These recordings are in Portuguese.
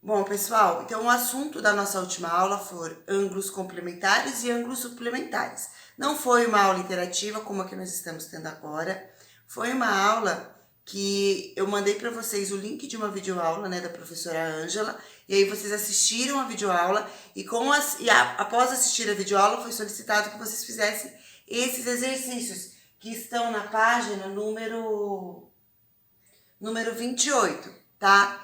Bom, pessoal, então o assunto da nossa última aula foi ângulos complementares e ângulos suplementares. Não foi uma aula interativa como a que nós estamos tendo agora. Foi uma aula que eu mandei para vocês o link de uma videoaula, né, da professora Ângela, e aí vocês assistiram a videoaula após assistir a videoaula foi solicitado que vocês fizessem esses exercícios que estão na página número 28, tá?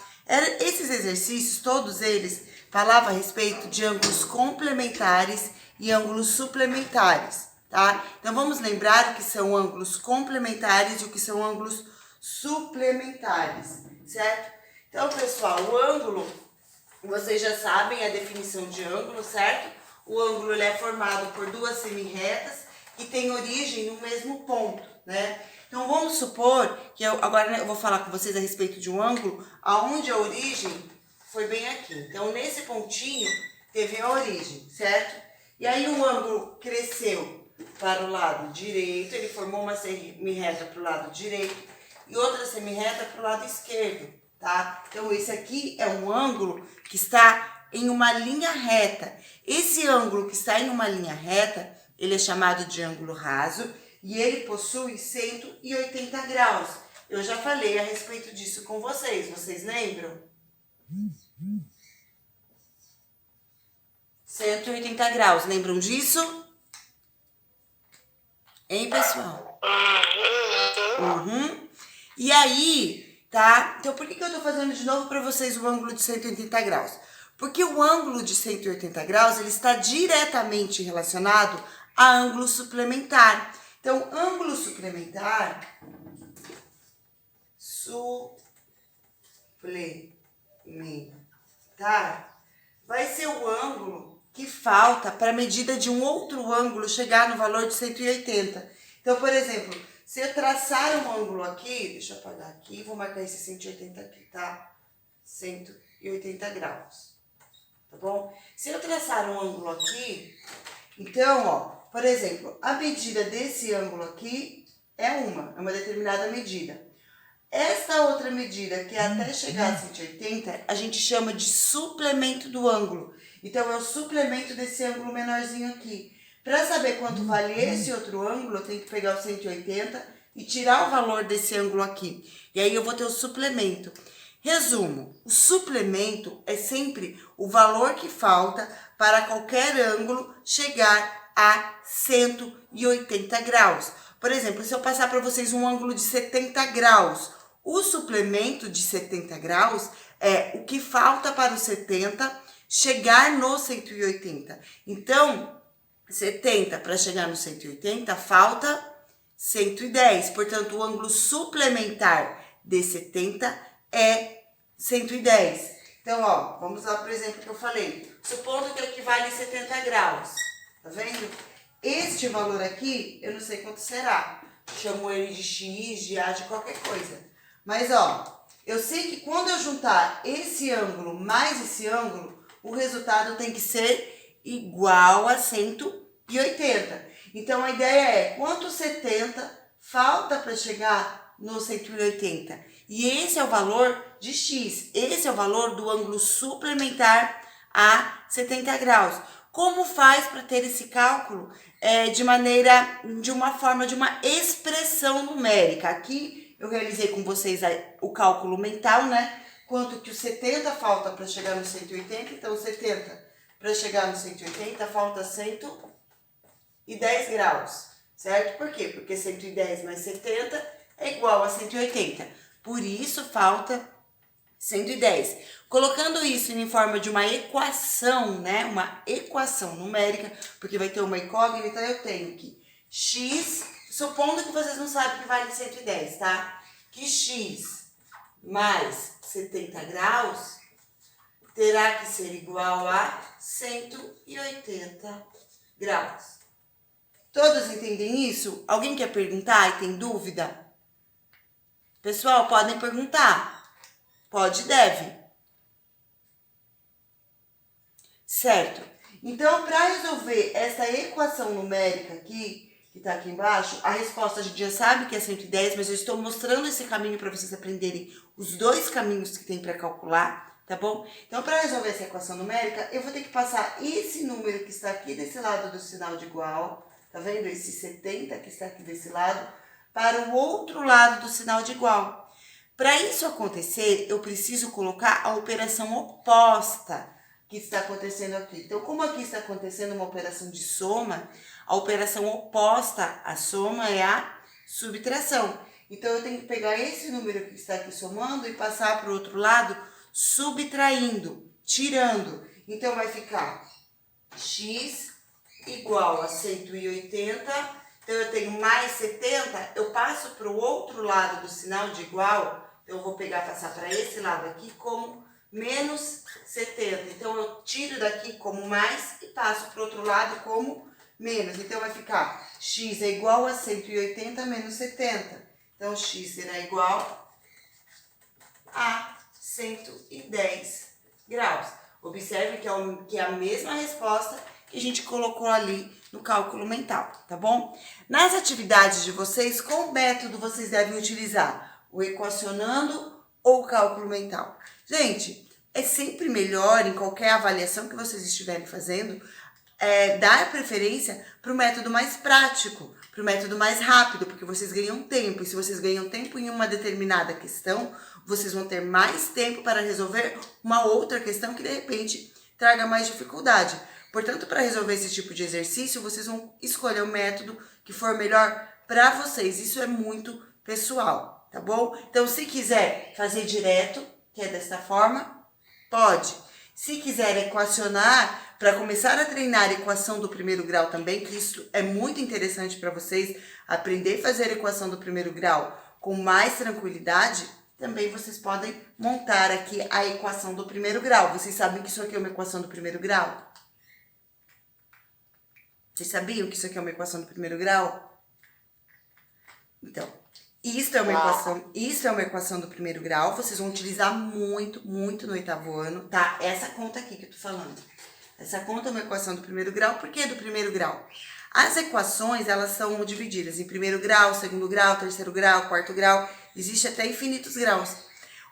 Esses exercícios, todos eles, falavam a respeito de ângulos complementares e ângulos suplementares, tá? Então, vamos lembrar o que são ângulos complementares e o que são ângulos suplementares, certo? Então, pessoal, o ângulo, vocês já sabem a definição de ângulo, certo? O ângulo ele é formado por duas semirretas que têm origem no mesmo ponto, né? Então, vamos supor que agora eu vou falar com vocês a respeito de um ângulo onde a origem foi bem aqui. Então, nesse pontinho teve a origem, certo? E aí o ângulo cresceu para o lado direito, ele formou uma semirreta para o lado direito e outra semirreta para o lado esquerdo, tá? Então, esse aqui é um ângulo que está em uma linha reta. Esse ângulo que está em uma linha reta, ele é chamado de ângulo raso, e ele possui 180 graus. Eu já falei a respeito disso com vocês lembram? 180 graus, lembram disso? Hein, pessoal? Uhum. E aí, tá? Então, por que eu tô fazendo de novo para vocês o ângulo de 180 graus? Porque o ângulo de 180 graus, ele está diretamente relacionado a ângulo suplementar. Então, ângulo suplementar, vai ser o ângulo que falta para a medida de um outro ângulo chegar no valor de 180. Então, por exemplo, se eu traçar um ângulo aqui, deixa eu apagar aqui, vou marcar esse 180 aqui, tá? 180 graus, tá bom? Se eu traçar um ângulo aqui, então, ó, por exemplo, a medida desse ângulo aqui é uma determinada medida. Esta outra medida, que é até chegar a 180, a gente chama de suplemento do ângulo. Então, é o suplemento desse ângulo menorzinho aqui. Para saber quanto vale esse outro ângulo, eu tenho que pegar o 180 e tirar o valor desse ângulo aqui. E aí, eu vou ter o suplemento. Resumo, o suplemento é sempre o valor que falta para qualquer ângulo chegar a 180 graus. Por exemplo, se eu passar para vocês um ângulo de 70 graus, o suplemento de 70 graus é o que falta para o 70 chegar no 180. Então, 70 para chegar no 180, falta 110. Portanto, o ângulo suplementar de 70 é 110. Então, ó, vamos lá para o exemplo que eu falei. Supondo que equivale a 70 graus. Tá vendo? Este valor aqui, eu não sei quanto será. Chamo ele de X, de A, de qualquer coisa. Mas, ó, eu sei que quando eu juntar esse ângulo mais esse ângulo, o resultado tem que ser igual a 180. Então, a ideia é quanto 70 falta para chegar no 180. E esse é o valor de X. Esse é o valor do ângulo suplementar a 70 graus. Como faz para ter esse cálculo? De uma forma de uma expressão numérica. Aqui eu realizei com vocês o cálculo mental, né? Quanto que o 70 falta para chegar no 180, então 70 para chegar no 180 falta 110 graus, certo? Por quê? Porque 110 mais 70 é igual a 180. Por isso falta 110. Colocando isso em forma de uma equação, né? Uma equação numérica, porque vai ter uma incógnita, eu tenho que x, supondo que vocês não sabem que vale 110, tá? Que x mais 70 graus terá que ser igual a 180 graus. Todos entendem isso? Alguém quer perguntar e tem dúvida? Pessoal, podem perguntar. Pode e deve. Certo. Então, para resolver essa equação numérica aqui, que está aqui embaixo, a resposta a gente já sabe que é 110, mas eu estou mostrando esse caminho para vocês aprenderem os dois caminhos que tem para calcular, tá bom? Então, para resolver essa equação numérica, eu vou ter que passar esse número que está aqui desse lado do sinal de igual, tá vendo? Esse 70 que está aqui desse lado, para o outro lado do sinal de igual. Para isso acontecer, eu preciso colocar a operação oposta que está acontecendo aqui. Então, como aqui está acontecendo uma operação de soma, a operação oposta à soma é a subtração. Então, eu tenho que pegar esse número que está aqui somando e passar para o outro lado subtraindo, tirando. Então, vai ficar x igual a 180. Então, eu tenho mais 70. Eu passo para o outro lado do sinal de igual. Então, eu vou passar para esse lado aqui como menos 70. Então, eu tiro daqui como mais e passo para o outro lado como menos. Então, vai ficar x é igual a 180 menos 70. Então, x será igual a 110 graus. Observe que é a mesma resposta que a gente colocou ali no cálculo mental, tá bom? Nas atividades de vocês, qual método vocês devem utilizar? O equacionando ou o cálculo mental? Gente, é sempre melhor, em qualquer avaliação que vocês estiverem fazendo, dar preferência para o método mais prático, para o método mais rápido, porque vocês ganham tempo. E se vocês ganham tempo em uma determinada questão, vocês vão ter mais tempo para resolver uma outra questão que, de repente, traga mais dificuldade. Portanto, para resolver esse tipo de exercício, vocês vão escolher o método que for melhor para vocês. Isso é muito pessoal, tá bom? Então, se quiser fazer direto, que é desta forma, pode. Se quiser equacionar, para começar a treinar a equação do primeiro grau também, que isso é muito interessante para vocês, aprender a fazer a equação do primeiro grau com mais tranquilidade, também vocês podem montar aqui a equação do primeiro grau. Vocês sabem que isso aqui é uma equação do primeiro grau? Vocês sabiam que isso aqui é uma equação do primeiro grau? Então, isso é uma equação do primeiro grau. Vocês vão utilizar muito no oitavo ano, tá? Essa conta aqui que eu tô falando. Essa conta é uma equação do primeiro grau. Por que do primeiro grau? As equações, elas são divididas em primeiro grau, segundo grau, terceiro grau, quarto grau. Existe até infinitos graus.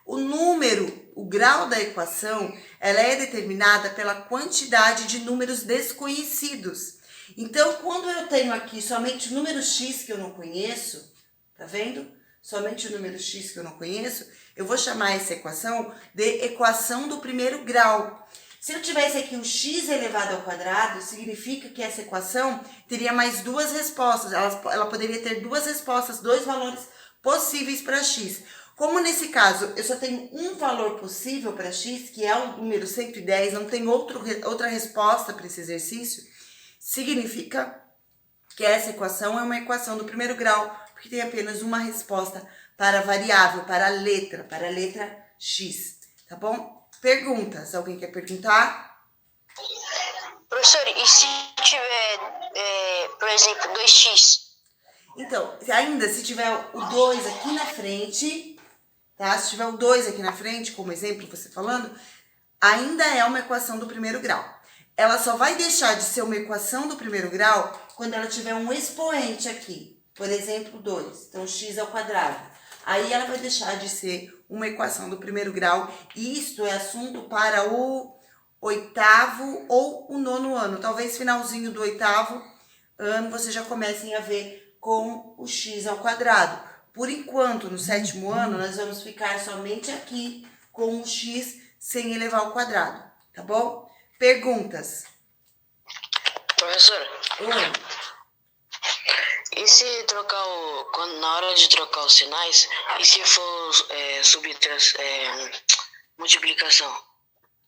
O grau da equação, ela é determinada pela quantidade de números desconhecidos. Então, quando eu tenho aqui somente o número x que eu não conheço, tá vendo? Somente o número x que eu não conheço, eu vou chamar essa equação de equação do primeiro grau. Se eu tivesse aqui o x elevado ao quadrado, significa que essa equação teria mais duas respostas. Ela poderia ter duas respostas, dois valores possíveis para x. Como nesse caso eu só tenho um valor possível para x, que é o número 110, não tem outra resposta para esse exercício, significa que essa equação é uma equação do primeiro grau, porque tem apenas uma resposta para a variável, para a letra x, tá bom? Perguntas. Alguém quer perguntar? Professor, e se tiver, por exemplo, 2x? Então, se tiver o 2 aqui na frente, tá? Se tiver o 2 aqui na frente, como exemplo, você falando, ainda é uma equação do primeiro grau. Ela só vai deixar de ser uma equação do primeiro grau quando ela tiver um expoente aqui. Por exemplo, 2. Então, x ao quadrado. Aí ela vai deixar de ser uma equação do primeiro grau. E isto é assunto para o oitavo ou o nono ano. Talvez finalzinho do oitavo ano vocês já comecem a ver com o x ao quadrado. Por enquanto, no sétimo ano, nós vamos ficar somente aqui com o x sem elevar ao quadrado. Tá bom? Perguntas. Professora, Oi. e se na hora de trocar os sinais, e se for multiplicação?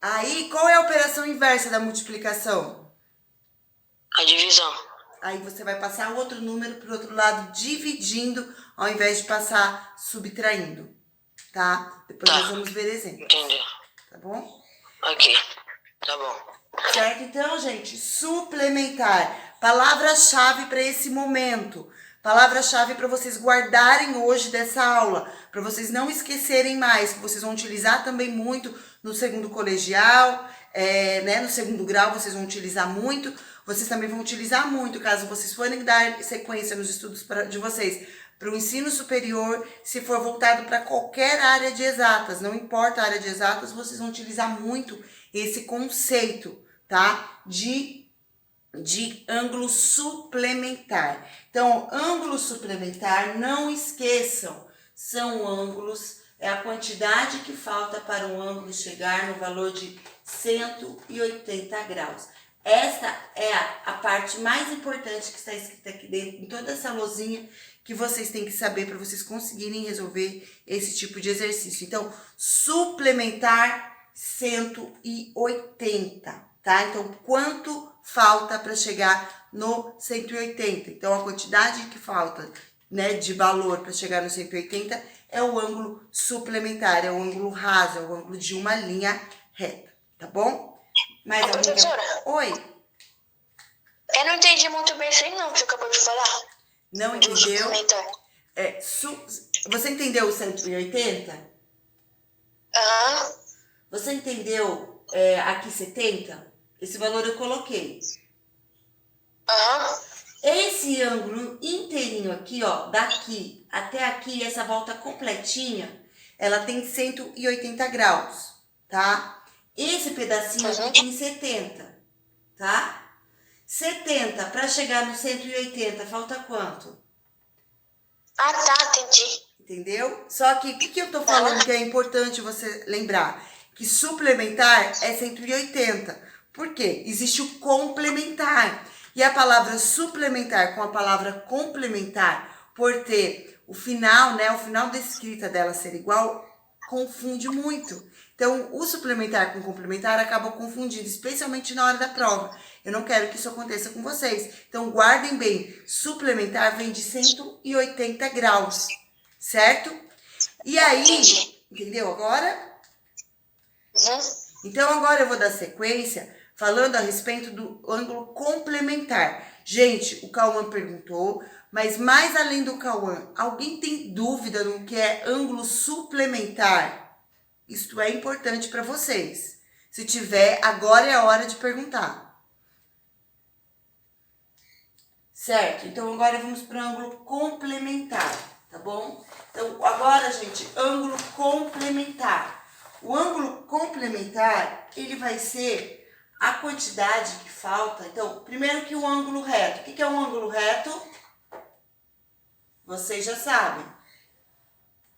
Aí, qual é a operação inversa da multiplicação? A divisão. Aí você vai passar outro número para o outro lado, dividindo, ao invés de passar subtraindo, tá? Depois nós vamos ver exemplos. Entendi. Tá bom? Ok, tá bom. Certo? Então, gente, suplementar. Palavra-chave para esse momento. Palavra-chave para vocês guardarem hoje dessa aula. Para vocês não esquecerem mais, que vocês vão utilizar também muito no segundo colegial, no segundo grau vocês vão utilizar muito. Vocês também vão utilizar muito, caso vocês forem dar sequência nos estudos de vocês para o ensino superior, se for voltado para qualquer área de exatas, não importa a área de exatas, vocês vão utilizar muito esse conceito, tá? De ângulo suplementar. Então, ângulo suplementar, não esqueçam, são ângulos, é a quantidade que falta para um ângulo chegar no valor de 180 graus. Esta é a parte mais importante que está escrita aqui dentro, em toda essa lousinha, que vocês têm que saber para vocês conseguirem resolver esse tipo de exercício. Então, suplementar 180, tá? Então, quanto falta para chegar no 180? Então, a quantidade que falta, né, de valor para chegar no 180 é o ângulo suplementar, é o ângulo raso, é o ângulo de uma linha reta, tá bom? Mais alguém? Professora, Oi, eu não entendi muito bem isso aí não, que você acabou de falar. não Do entendeu? suplementar. Você entendeu o 180? Aham. Você entendeu aqui 70? Esse valor eu coloquei. Aham. Esse ângulo inteirinho aqui, ó, daqui até aqui, essa volta completinha, ela tem 180 graus, tá? Esse pedacinho aqui tem 70, tá? 70 para chegar no 180, falta quanto? Ah, tá, entendi. Entendeu? Só que o que eu tô falando que é importante você lembrar? Que suplementar é 180. Por quê? Existe o complementar. E a palavra suplementar com a palavra complementar, por ter o final, né? O final da escrita dela ser igual, confunde muito. Então, o suplementar com o complementar acaba confundindo, especialmente na hora da prova. Eu não quero que isso aconteça com vocês. Então, guardem bem. Suplementar vem de 180 graus, certo? E aí, entendeu agora? Uhum. Então, agora eu vou dar sequência falando a respeito do ângulo complementar. Gente, o Cauã perguntou, mas mais além do Cauã, alguém tem dúvida no que é ângulo suplementar? Isto é importante para vocês. Se tiver, agora é a hora de perguntar. Certo? Então, agora vamos para o ângulo complementar, tá bom? Então, agora, gente, ângulo complementar. O ângulo complementar, ele vai ser a quantidade que falta. Então, primeiro que o ângulo reto. O que é um ângulo reto? Vocês já sabem.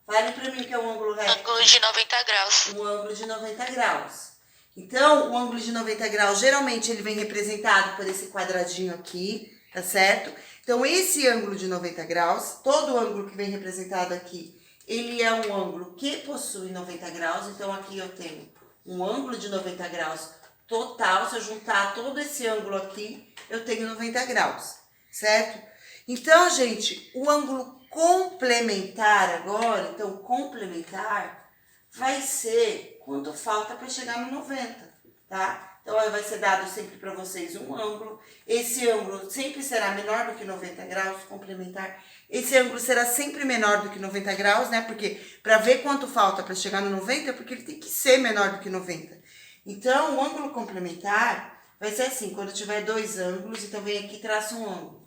Fale para mim o que é um ângulo reto. Ângulo de 90 graus. Um ângulo de 90 graus. Então, o ângulo de 90 graus, geralmente, ele vem representado por esse quadradinho aqui, tá certo? Então, esse ângulo de 90 graus, todo ângulo que vem representado aqui, ele é um ângulo que possui 90 graus. Então, aqui eu tenho um ângulo de 90 graus total. Se eu juntar todo esse ângulo aqui, eu tenho 90 graus, certo? Então, gente, o ângulo complementar agora, então, complementar vai ser quanto falta para chegar no 90, tá? Então, aí vai ser dado sempre para vocês um ângulo. Esse ângulo sempre será menor do que 90 graus, complementar. Esse ângulo será sempre menor do que 90 graus, né? Porque para ver quanto falta para chegar no 90, porque ele tem que ser menor do que 90. Então, o ângulo complementar vai ser assim, quando tiver dois ângulos, então vem aqui e traça um ângulo.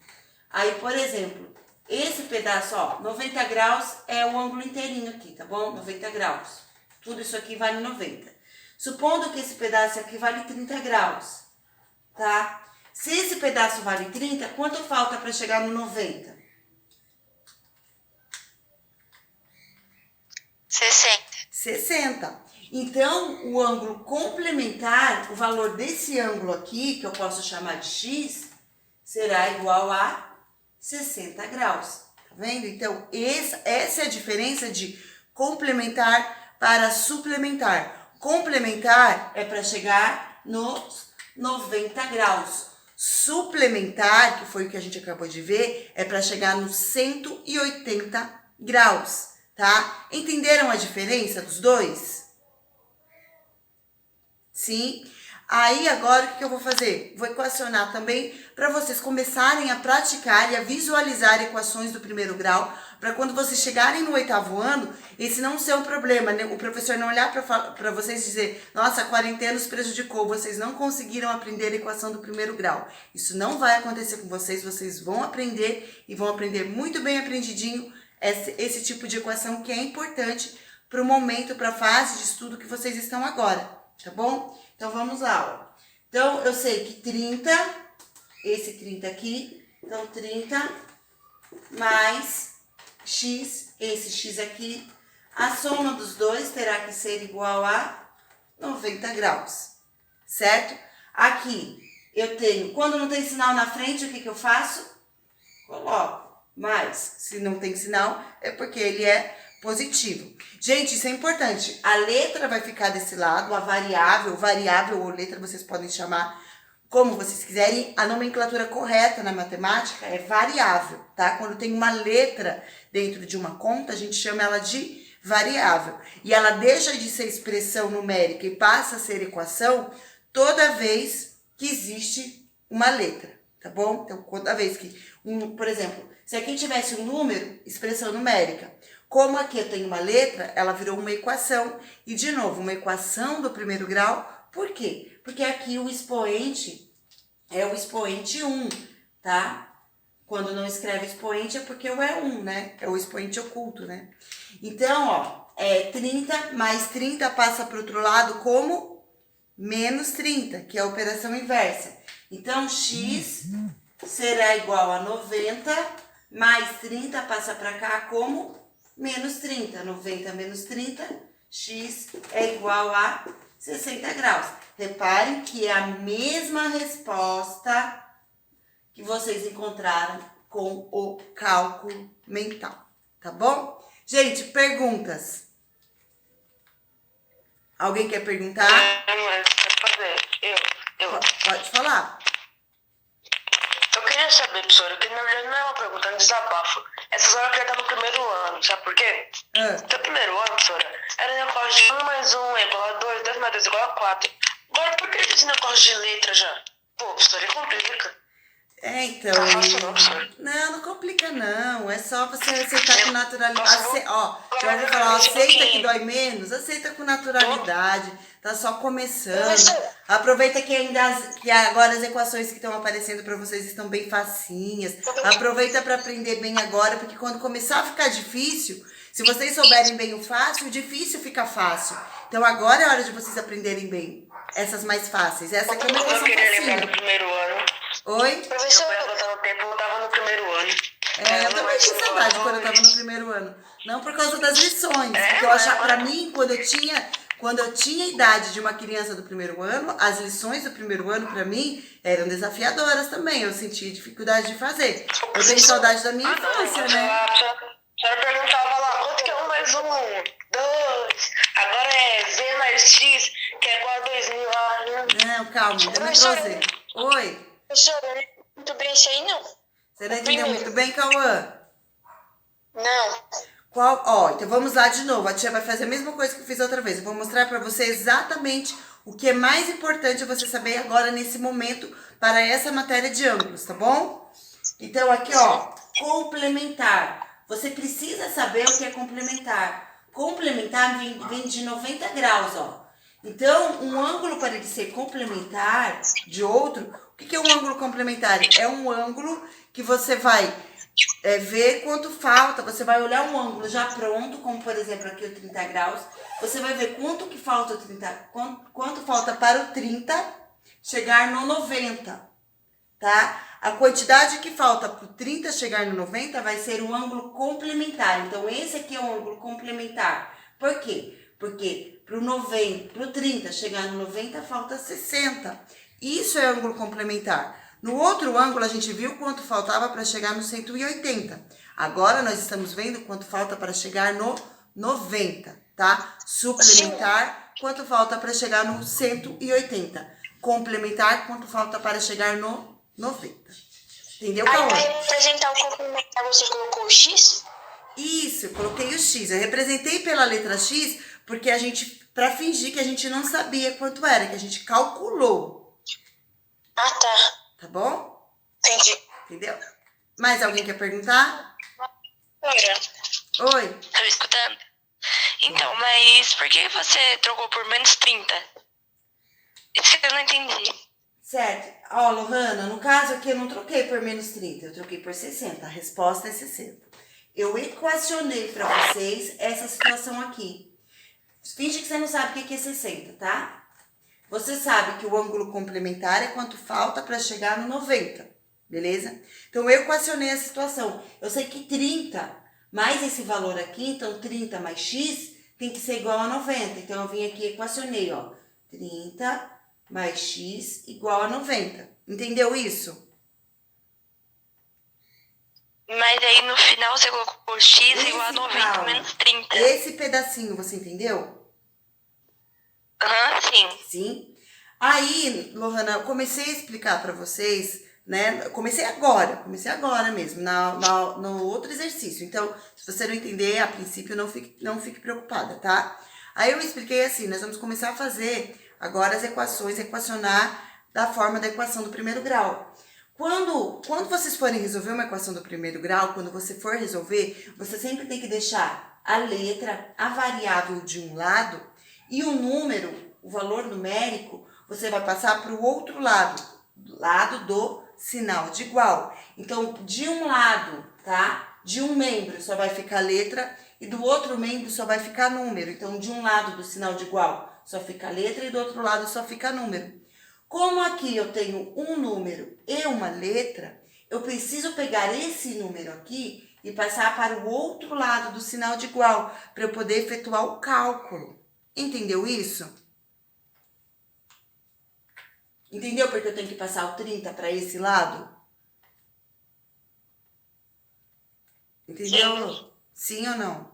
Aí, por exemplo, esse pedaço, ó, 90 graus é o ângulo inteirinho aqui, tá bom? 90 graus. Tudo isso aqui vale 90. Supondo que esse pedaço aqui vale 30 graus, tá? Se esse pedaço vale 30, quanto falta para chegar no 90? 60. Então, o ângulo complementar, o valor desse ângulo aqui, que eu posso chamar de x, será igual a 60 graus. Tá vendo? Então, essa é a diferença de complementar para suplementar. Complementar é para chegar nos 90 graus. Suplementar, que foi o que a gente acabou de ver, é para chegar nos 180 graus, tá? Entenderam a diferença dos dois? Sim? Aí agora o que eu vou fazer? Vou equacionar também para vocês começarem a praticar e a visualizar equações do primeiro grau, para quando vocês chegarem no 8º ano, esse não ser um problema, né? O professor não olhar para vocês e dizer, nossa, a quarentena os prejudicou, vocês não conseguiram aprender a equação do primeiro grau. Isso não vai acontecer com vocês, vocês vão aprender e vão aprender muito bem aprendidinho esse tipo de equação que é importante para o momento, para a fase de estudo que vocês estão agora, tá bom? Então, vamos lá, ó. Então, eu sei que 30, esse 30 aqui, então 30 mais x, esse x aqui, a soma dos dois terá que ser igual a 90 graus, certo? Aqui, eu tenho, quando não tem sinal na frente, o que eu faço? Coloco mais. Se não tem sinal, é porque ele é positivo. Gente, isso é importante. A letra vai ficar desse lado, a variável ou letra, vocês podem chamar como vocês quiserem. A nomenclatura correta na matemática é variável, tá? Quando tem uma letra dentro de uma conta, a gente chama ela de variável. E ela deixa de ser expressão numérica e passa a ser equação toda vez que existe uma letra, tá bom? Então, toda vez que, por exemplo, se aqui tivesse um número, expressão numérica, como aqui eu tenho uma letra, ela virou uma equação. E, de novo, uma equação do primeiro grau. Por quê? Porque aqui o expoente é o expoente 1, tá? Quando não escreve expoente é porque o é 1, né? É o expoente oculto, né? Então, ó, 30 mais 30 passa para o outro lado como menos 30, que é a operação inversa. Então, x será igual a 90, mais 30 passa para cá como menos 30. 90 menos 30, x é igual a 60 graus. Reparem que é a mesma resposta que vocês encontraram com o cálculo mental, tá bom? Gente, perguntas. Alguém quer perguntar? Pode falar. Eu queria saber, professora, que na verdade não é uma pergunta, é um desabafo. Essa senhora queria estar no primeiro ano, sabe por quê? No primeiro ano, professora, era negócio de 1 mais 1 é igual a 2, 2 mais 2 é igual a 4. Agora, por que esse negócio de letra já? Pô, professora, complica. Então. Não fácil não, professora. Não complica não. É só você aceitar com naturalidade. Já ouviu falar, aceita que dói menos? Aceita com naturalidade. Tá só começando. Aproveita que agora as equações que estão aparecendo para vocês estão bem facinhas. Aproveita para aprender bem agora, porque quando começar a ficar difícil, se vocês souberem bem o fácil, o difícil fica fácil. Então agora é hora de vocês aprenderem bem essas mais fáceis. Essa aqui é uma equação queria lembrar facinha. do primeiro ano. Oi? Professor, eu voltar no tempo, eu tava no primeiro ano. Eu também tinha saudade quando eu tava no primeiro ano. Não por causa das lições. Porque eu achava, pra mim, quando eu tinha a idade de uma criança do primeiro ano, as lições do primeiro ano, pra mim, eram desafiadoras também. Eu sentia dificuldade de fazer. Eu tenho saudade da minha infância, né? A senhora perguntava lá, quanto que é 1 mais 1? 2. Agora é V mais X, que é igual a 2000. Não, calma, ainda não entrosei. Oi? Professora, eu não entendo muito bem isso aí, não. Você não entendeu muito bem, Cauã? Não. Então vamos lá de novo. A tia vai fazer a mesma coisa que eu fiz outra vez. Eu vou mostrar para você exatamente o que é mais importante você saber agora nesse momento para essa matéria de ângulos, tá bom? Então aqui, ó, complementar. Você precisa saber o que é complementar. Complementar vem de 90 graus, ó. Então, um ângulo para ele ser complementar de outro, o que é um ângulo complementar? É um ângulo que você vai ver quanto falta, você vai olhar um ângulo já pronto, como por exemplo aqui o 30 graus, você vai ver quanto que falta o 30, quanto falta para o 30 chegar no 90, tá? A quantidade que falta para o 30 chegar no 90 vai ser um ângulo complementar. Então, esse aqui é um ângulo complementar. Por quê? Porque para o 30 chegar no 90 falta 60. Isso é ângulo complementar. No outro ângulo, a gente viu quanto faltava para chegar no 180. Agora, nós estamos vendo quanto falta para chegar no 90, tá? Suplementar, quanto falta para chegar no 180. Complementar, quanto falta para chegar no 90. Entendeu, Cauã? Aí, para representar o complementar, você colocou o X? Isso, eu coloquei o X. Eu representei pela letra X porque para fingir que a gente não sabia quanto era, que a gente calculou. Ah, tá. Tá bom? Entendi. Entendeu? Mais alguém quer perguntar? Oi. Tô escutando. Então, mas por que você trocou por menos 30? Isso que eu não entendi. Certo. Ó, Lohana, no caso aqui eu não troquei por menos 30, eu troquei por 60. A resposta é 60. eu equacionei para vocês essa situação aqui. Finge que você não sabe o que é 60, tá? Você sabe que o ângulo complementar é quanto falta para chegar no 90, beleza? Então, eu equacionei a situação. Eu sei que 30 mais esse valor aqui, então 30 mais x, tem que ser igual a 90. Então, eu vim aqui e equacionei, ó. 30 mais x igual a 90. Entendeu isso? Mas aí no final você colocou x igual a 90 menos 30. Esse pedacinho, você entendeu? Aham, sim. Sim. Aí, Lohana, eu comecei a explicar para vocês, né? Comecei agora mesmo, no outro exercício. Então, se você não entender, a princípio, não fique preocupada, tá? Aí eu expliquei assim, nós vamos começar a fazer agora as equações, equacionar da forma da equação do primeiro grau. Quando vocês forem resolver uma equação do primeiro grau, quando você for resolver, você sempre tem que deixar a letra, a variável de um lado e o número, o valor numérico, você vai passar para o outro lado do sinal de igual. Então, de um lado, tá? De um membro só vai ficar letra e do outro membro só vai ficar número. Então, de um lado do sinal de igual só fica letra e do outro lado só fica número. Como aqui eu tenho um número e uma letra, eu preciso pegar esse número aqui e passar para o outro lado do sinal de igual, para eu poder efetuar o cálculo. Entendeu isso? Entendeu porque eu tenho que passar o 30 para esse lado? Entendeu? Sim ou não?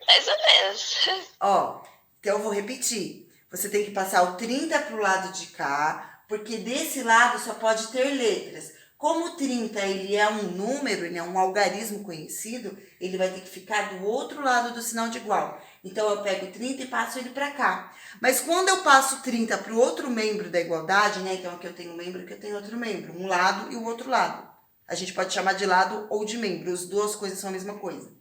Mais ou menos. Ó, então eu vou repetir. Você tem que passar o 30 para o lado de cá, porque desse lado só pode ter letras. Como o 30 ele é um número, ele é um algarismo conhecido, ele vai ter que ficar do outro lado do sinal de igual. Então, eu pego o 30 e passo ele para cá. Mas quando eu passo 30 para o outro membro da igualdade, né? Então, aqui eu tenho um membro e aqui eu tenho outro membro. Um lado e o outro lado. A gente pode chamar de lado ou de membro. As duas coisas são a mesma coisa.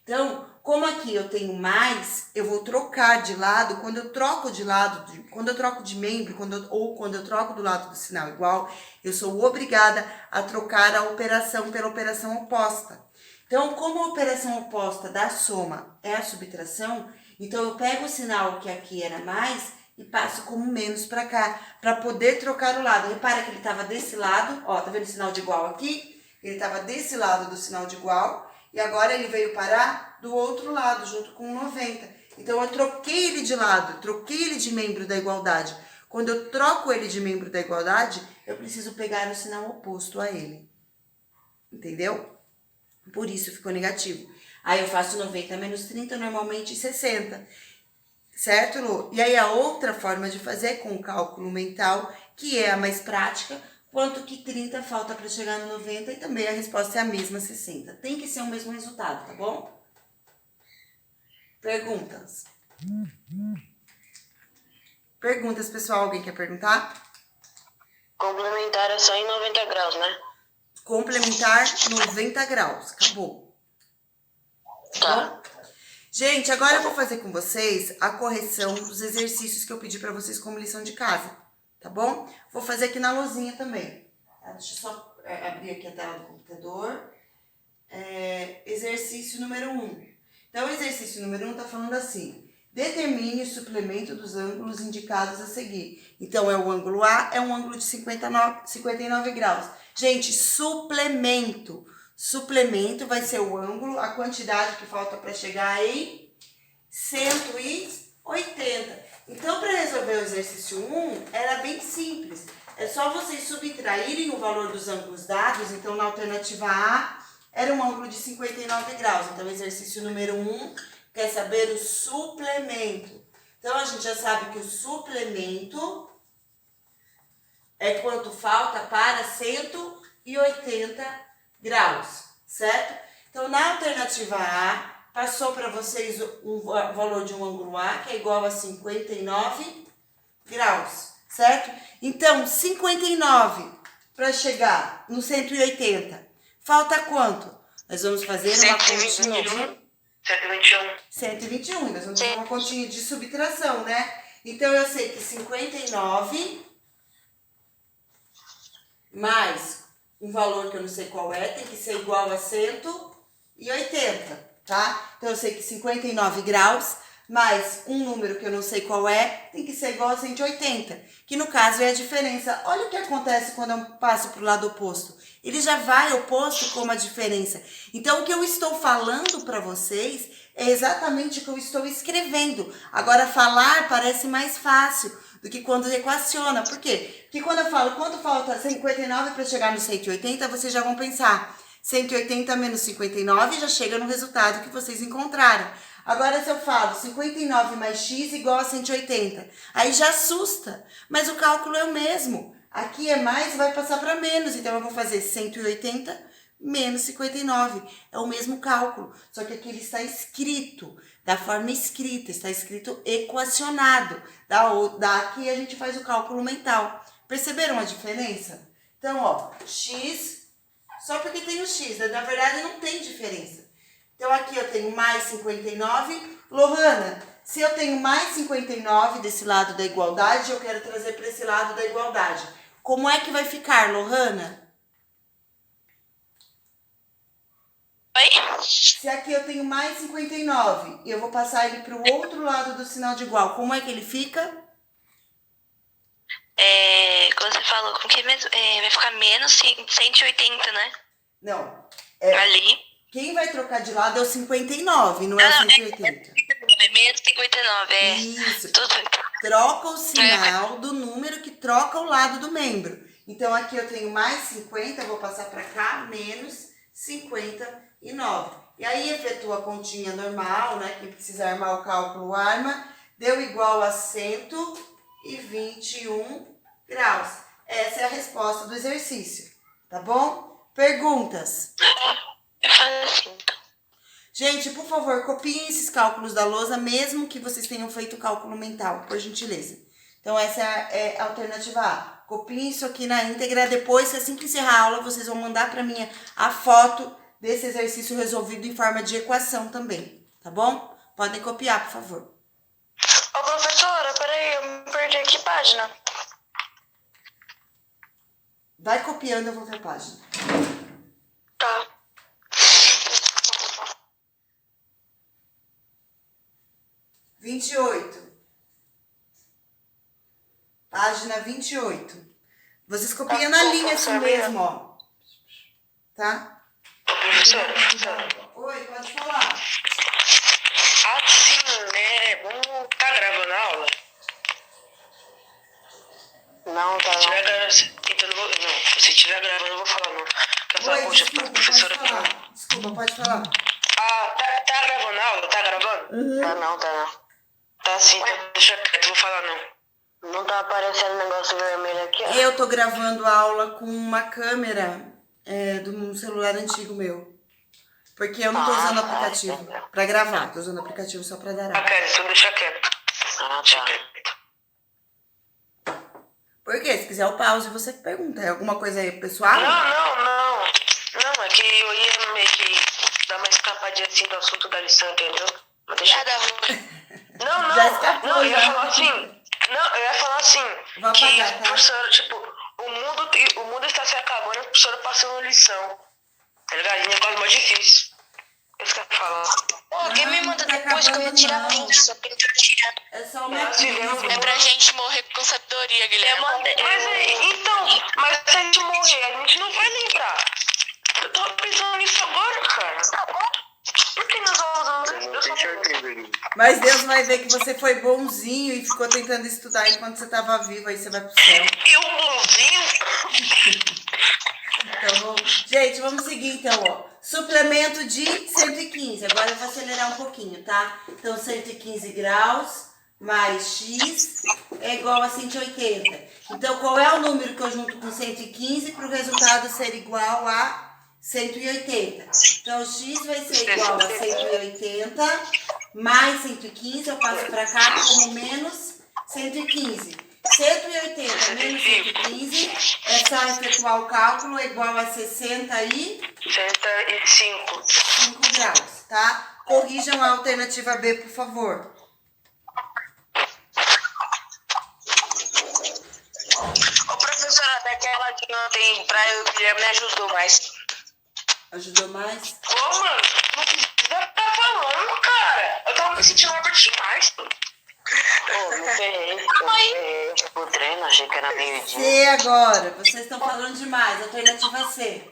Então, como aqui eu tenho mais, eu vou trocar de lado. Quando eu troco de lado, quando eu troco de membro, quando eu troco do lado do sinal igual, eu sou obrigada a trocar a operação pela operação oposta. Então, como a operação oposta da soma é a subtração, então eu pego o sinal que aqui era mais e passo como menos para cá, para poder trocar o lado. Repara que ele estava desse lado, ó, tá vendo o sinal de igual aqui? Ele estava desse lado do sinal de igual. E agora ele veio parar do outro lado, junto com o 90. Então, eu troquei ele de lado, troquei ele de membro da igualdade. Quando eu troco ele de membro da igualdade, eu preciso pegar o sinal oposto a ele. Entendeu? Por isso ficou negativo. Aí eu faço 90 menos 30, normalmente 60. Certo, Lu? E aí a outra forma de fazer é com o cálculo mental, que é a mais prática, quanto que 30 falta para chegar no 90 e também a resposta é a mesma, 60. Tem que ser o mesmo resultado, tá bom? Perguntas? Perguntas, pessoal. Alguém quer perguntar? Complementar é só em 90 graus, né? Complementar 90 graus. Acabou. Tá. Gente, agora eu vou fazer com vocês a correção dos exercícios que eu pedi para vocês como lição de casa. Tá bom? Vou fazer aqui na lousinha também. Tá? Deixa eu só abrir aqui a tela do computador. Exercício número 1. Então, o exercício número 1 tá falando assim. Determine o suplemento dos ângulos indicados a seguir. Então, o ângulo A é um ângulo de 59 graus. Gente, suplemento. Suplemento vai ser o ângulo, a quantidade que falta para chegar em 180. Então, para resolver o exercício 1, era bem simples. É só vocês subtraírem o valor dos ângulos dados. Então, na alternativa A, era um ângulo de 59 graus. Então, exercício número 1 quer saber o suplemento. Então, a gente já sabe que o suplemento é quanto falta para 180 graus, certo? Então, na alternativa A, passou para vocês o valor de um ângulo A, que é igual a 59 graus, certo? Então, 59 para chegar no 180, falta quanto? Nós vamos fazer uma continha de 121. Nós vamos fazer uma continha de subtração, né? Então, eu sei que 59 mais um valor que eu não sei qual é, tem que ser igual a 180, tá? Então eu sei que 59 graus mais um número que eu não sei qual é, tem que ser igual a 180, que no caso é a diferença. Olha o que acontece quando eu passo para o lado oposto. Ele já vai oposto como a diferença. Então, o que eu estou falando para vocês é exatamente o que eu estou escrevendo. Agora, falar parece mais fácil do que quando equaciona. Por quê? Porque quando eu falo quanto falta 59 para chegar no 180, vocês já vão pensar 180 menos 59 já chega no resultado que vocês encontraram. Agora, se eu falo 59 mais x igual a 180, aí já assusta, mas o cálculo é o mesmo. Aqui é mais, vai passar para menos, então eu vou fazer 180 menos 59. É o mesmo cálculo, só que aqui ele está escrito, da forma escrita, está escrito equacionado. Daqui a gente faz o cálculo mental. Perceberam a diferença? Então, ó, x, só porque tem o x, na verdade não tem diferença. Então, aqui eu tenho mais 59. Lohana, se eu tenho mais 59 desse lado da igualdade, eu quero trazer para esse lado da igualdade. Como é que vai ficar, Lohana? Oi? Se aqui eu tenho mais 59 e eu vou passar ele para o outro lado do sinal de igual, como é que ele fica? Quando você falou, com que mesmo? Vai ficar menos 180, né? Não. Ali. Quem vai trocar de lado é o 59, não é o 180. Menos 59, Isso. Tudo. Troca o sinal do número que troca o lado do membro. Então, aqui eu tenho mais 50, vou passar para cá, menos 59. E aí, efetua a continha normal, né? Quem precisa armar o cálculo, arma. Deu igual a 121 graus. Essa é a resposta do exercício, tá bom? Perguntas? Eu faço assim, então. Gente, por favor, copiem esses cálculos da lousa, mesmo que vocês tenham feito o cálculo mental, por gentileza. Então, essa é a alternativa A. Copiem isso aqui na íntegra. Depois, assim que encerrar a aula, vocês vão mandar para mim a foto desse exercício resolvido em forma de equação também, tá bom? Podem copiar, por favor. Ô, professora, peraí, eu me perdi aqui, página. Vai copiando, eu vou ver a página. Tá. 28. Página 28. Vocês copiam na linha assim mesmo, ó. Tá? Professora. Oi, pode falar. Assim, né? Vamos. Tá gravando a aula? Não, tá. Se estiver gravando, eu vou falar, não. Quer falar, Oi, poxa, desculpa, professora. pode falar. Desculpa, pode falar. Ah, tá gravando a aula? Tá gravando? Uhum. Tá não. Tá sim, então deixa quieto, vou falar não. Não tá aparecendo negócio vermelho aqui, ó. Eu tô gravando a aula com uma câmera de um celular antigo meu. Porque eu não tô usando aplicativo pra gravar. Tô usando aplicativo só pra dar aula. Então deixa quieto. Deixa quieto. Por quê? Se quiser eu pause, você que pergunta. É alguma coisa aí pessoal? Não, é que eu ia meio que dar uma escapadinha assim do assunto da lição, entendeu? Mas deixa Já escapou, eu ia já. falar assim. Vou apagar, que, tá? professora, tipo, o mundo está se acabando, a professora passando lição. Tá ligado? E é quase mais difícil. Isso que eu ia falar. Alguém me manda tá depois que eu ia tirar print, só print eu tiro. É só uma Nós vivemos É pra gente morrer com sabedoria, Guilherme. Mas se a gente morrer, a gente não vai lembrar. Eu tô pensando nisso agora, cara. Por que nós vamos... Mas Deus vai ver que você foi bonzinho e ficou tentando estudar enquanto você tava vivo, aí você vai pro céu. Eu bonzinho? Então, gente, vamos seguir então, ó. Suplemento de 115. Agora eu vou acelerar um pouquinho, tá? Então, 115 graus mais x é igual a 180. Então, qual é o número que eu junto com 115 para o resultado ser igual a 180? Então, x vai ser igual a 180 mais 115. Eu passo para cá como menos 115. 180 menos 115 é só efetuar o cálculo, é igual a 65 graus, tá? Corrijam a alternativa B, por favor. Ô, professor, professora, daquela de ontem pra eu, o Guilherme me ajudou mais. Ajudou mais? Pô, mano, não precisa tá falando, cara. Eu tava me sentindo Albert demais, pô. Pô, me ferrei. O treino, achei que era meio-dia. C agora. Vocês estão falando demais. Alternativa C.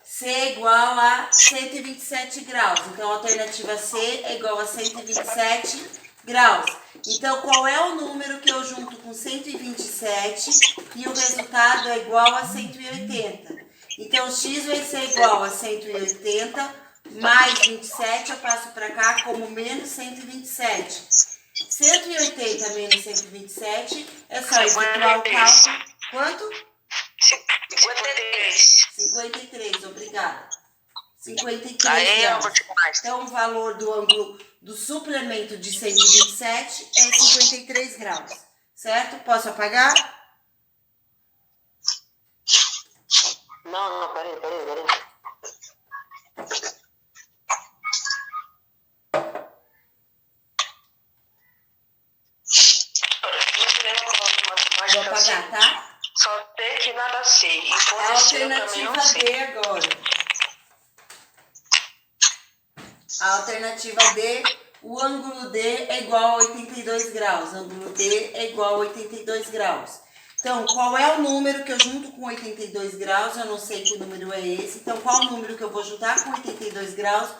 C é igual a 127 graus. Então, a alternativa C é igual a 127 graus. Então, qual é o número que eu junto com 127 e o resultado é igual a 180? Então, x vai ser igual a 180 mais 27, eu passo para cá como menos 127. 180 menos 127 é só efetuar o cálculo. Quanto? 53. 53, obrigada. 53 Aí eu graus. vou te mais. Então, o valor do ângulo do suplemento de 127 é 53 graus. Certo? Posso apagar? Não, peraí. Vou apagar, tá? Só tem que nada sei. E A foda-se, eu também alternativa não sei. D agora. A alternativa D, o ângulo D é igual a 82 graus. O ângulo D é igual a 82 graus. Então, qual é o número que eu junto com 82 graus? Eu não sei que número é esse. Então, qual o número que eu vou juntar com 82 graus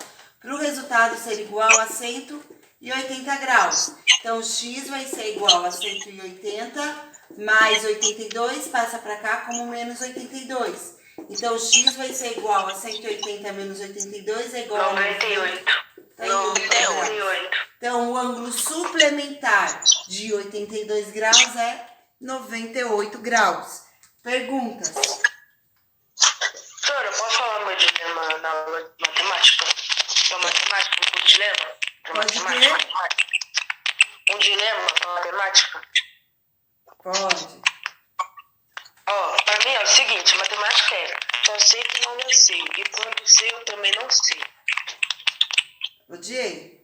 para o resultado ser igual a 180 graus? Então, x vai ser igual a 180 mais 82, passa para cá como menos 82. Então, x vai ser igual a 180 menos 82 é igual a 98. Tá aí, 98. Então, o ângulo suplementar de 82 graus é 98 graus. Perguntas? Senhora, eu posso falar meu dilema na aula de matemática? Da matemática, um dilema? Da Pode matemática? Um dilema da matemática? Pode. Ó, pra mim é o seguinte, matemática é, só sei que não eu sei, e quando sei eu também não sei. Ô, Diego,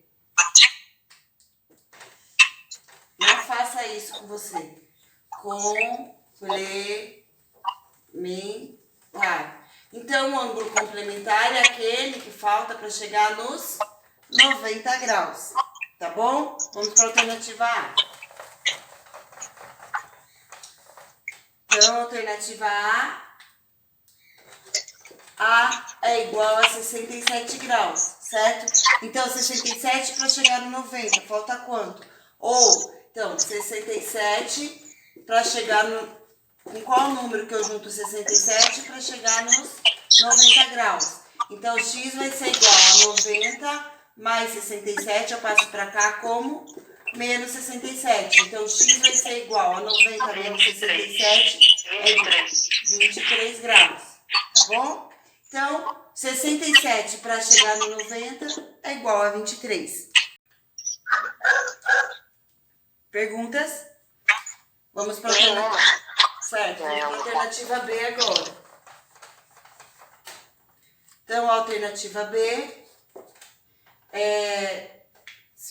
não faça isso com você. Complementar. Então, o ângulo complementar é aquele que falta para chegar nos 90 graus. Tá bom? Vamos para a alternativa A. Então, a alternativa A é igual a 67 graus, certo? Então, 67 para chegar no 90, falta quanto? Ou, então, 67 para chegar no... Com qual número que eu junto 67 para chegar nos 90 graus? Então, x vai ser igual a 90 mais 67, eu passo para cá como menos 67. Então, x vai ser igual a 90 menos 67 é 23 graus, tá bom? Então, 67 para chegar no 90 é igual a 23. Perguntas? Vamos para a alternativa. Certo, vamos para a alternativa B agora. Então, a alternativa B é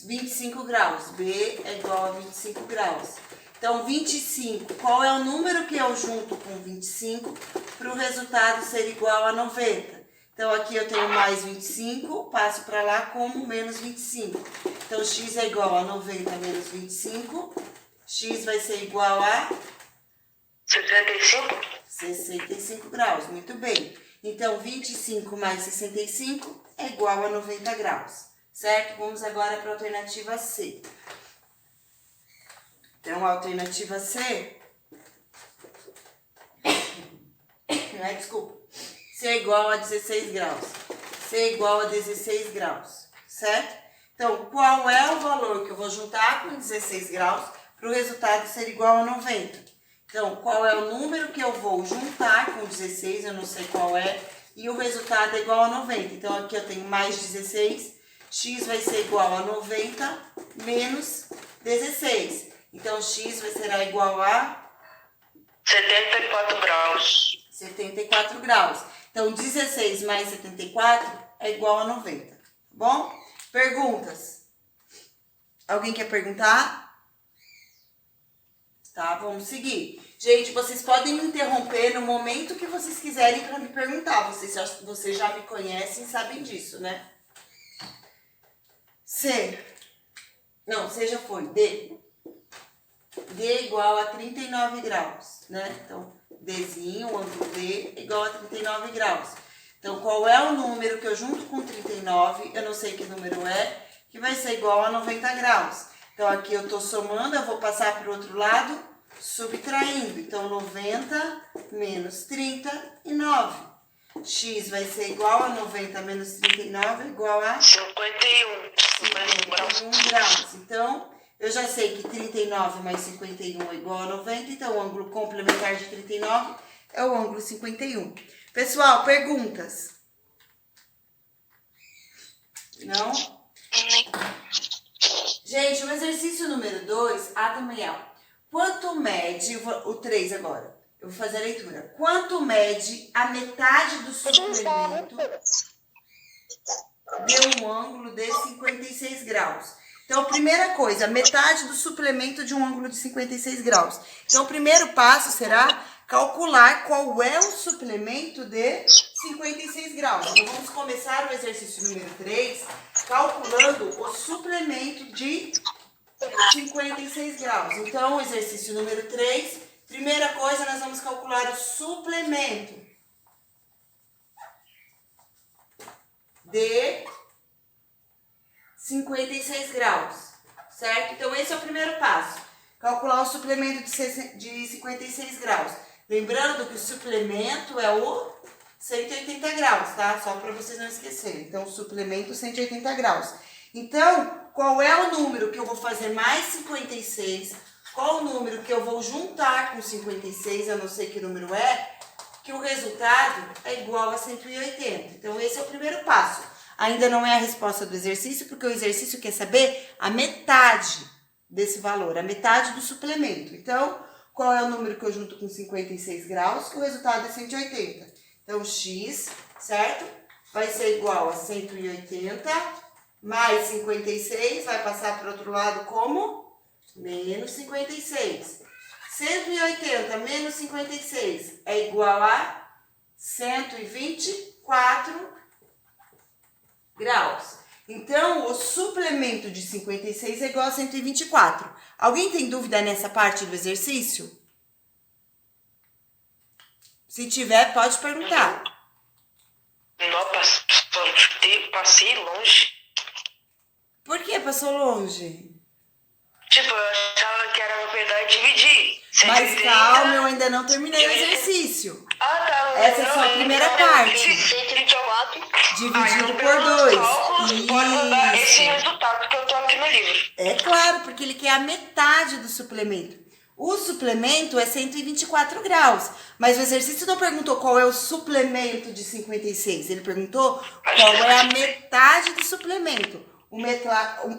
25 graus. B é igual a 25 graus. Então, 25, qual é o número que eu junto com 25 para o resultado ser igual a 90? Então, aqui eu tenho mais 25, passo para lá como menos 25. Então, x é igual a 90 menos 25. X vai ser igual a 65? 65 graus, muito bem. Então, 25 mais 65 é igual a 90 graus, certo? Vamos agora para a alternativa C. Então, a alternativa C... C é igual a 16 graus. C é igual a 16 graus, certo? Então, qual é o valor que eu vou juntar com 16 graus para o resultado ser igual a 90? Então, qual é o número que eu vou juntar com 16, eu não sei qual é, e o resultado é igual a 90. Então, aqui eu tenho mais 16, x vai ser igual a 90 menos 16. Então, x vai ser igual a 74 graus. 74 graus. Então, 16 mais 74 é igual a 90. Tá bom? Perguntas? Alguém quer perguntar? tá? Vamos seguir. Gente, vocês podem me interromper no momento que vocês quiserem para me perguntar. Vocês já me conhecem e sabem disso, né? C. Não, C já foi. D. D igual a 39 graus, né? Então, Dzinho, o ângulo D, igual a 39 graus. Então, qual é o número que eu junto com 39, eu não sei que número é, que vai ser igual a 90 graus. Então, aqui eu tô somando, eu vou passar para o outro lado, subtraindo. Então, 90 menos 39. X vai ser igual a 90 menos 39, igual a 51 graus. Então, eu já sei que 39 mais 51 é igual a 90, então o ângulo complementar de 39 é o ângulo 51. Pessoal, perguntas? Não? Gente, o exercício número 2, A também é. Quanto mede, o 3 agora, eu vou fazer a leitura. Quanto mede a metade do suplemento de um ângulo de 56 graus? Então, primeira coisa, metade do suplemento de um ângulo de 56 graus. Então, o primeiro passo será calcular qual é o suplemento de 56 graus. Então, vamos começar o exercício número 3, calculando o suplemento de 56 graus. Então, o exercício número 3, primeira coisa, nós vamos calcular o suplemento de 56 graus, certo? Então, esse é o primeiro passo. Calcular o suplemento de 56 graus. Lembrando que o suplemento é o 180 graus, tá? Só para vocês não esquecerem. Então, o suplemento 180 graus. Então, qual é o número que eu vou fazer mais 56? Qual o número que eu vou juntar com 56? Eu não sei que número é. Que o resultado é igual a 180. Então, esse é o primeiro passo. Ainda não é a resposta do exercício, porque o exercício quer saber a metade desse valor, a metade do suplemento. Então, qual é o número que eu junto com 56 graus? Que o resultado é 180. Então, x, certo? Vai ser igual a 180 mais 56, vai passar para o outro lado como? Menos 56. 180 menos 56 é igual a 124 graus. Então, o suplemento de 56 é igual a 124. Alguém tem dúvida nessa parte do exercício? Se tiver, pode perguntar. Nossa, passei longe. Por que passou longe? Tipo, eu achava que era uma verdade dividir. Mas calma, eu ainda não terminei o exercício. Ah, tá. Essa é só a primeira parte. 124. Dividido por 2. Pode mandar esse resultado que eu tô aqui no livro. É claro, porque ele quer a metade do suplemento. O suplemento é 124 graus. Mas o exercício não perguntou qual é o suplemento de 56. Ele perguntou qual é a metade do suplemento.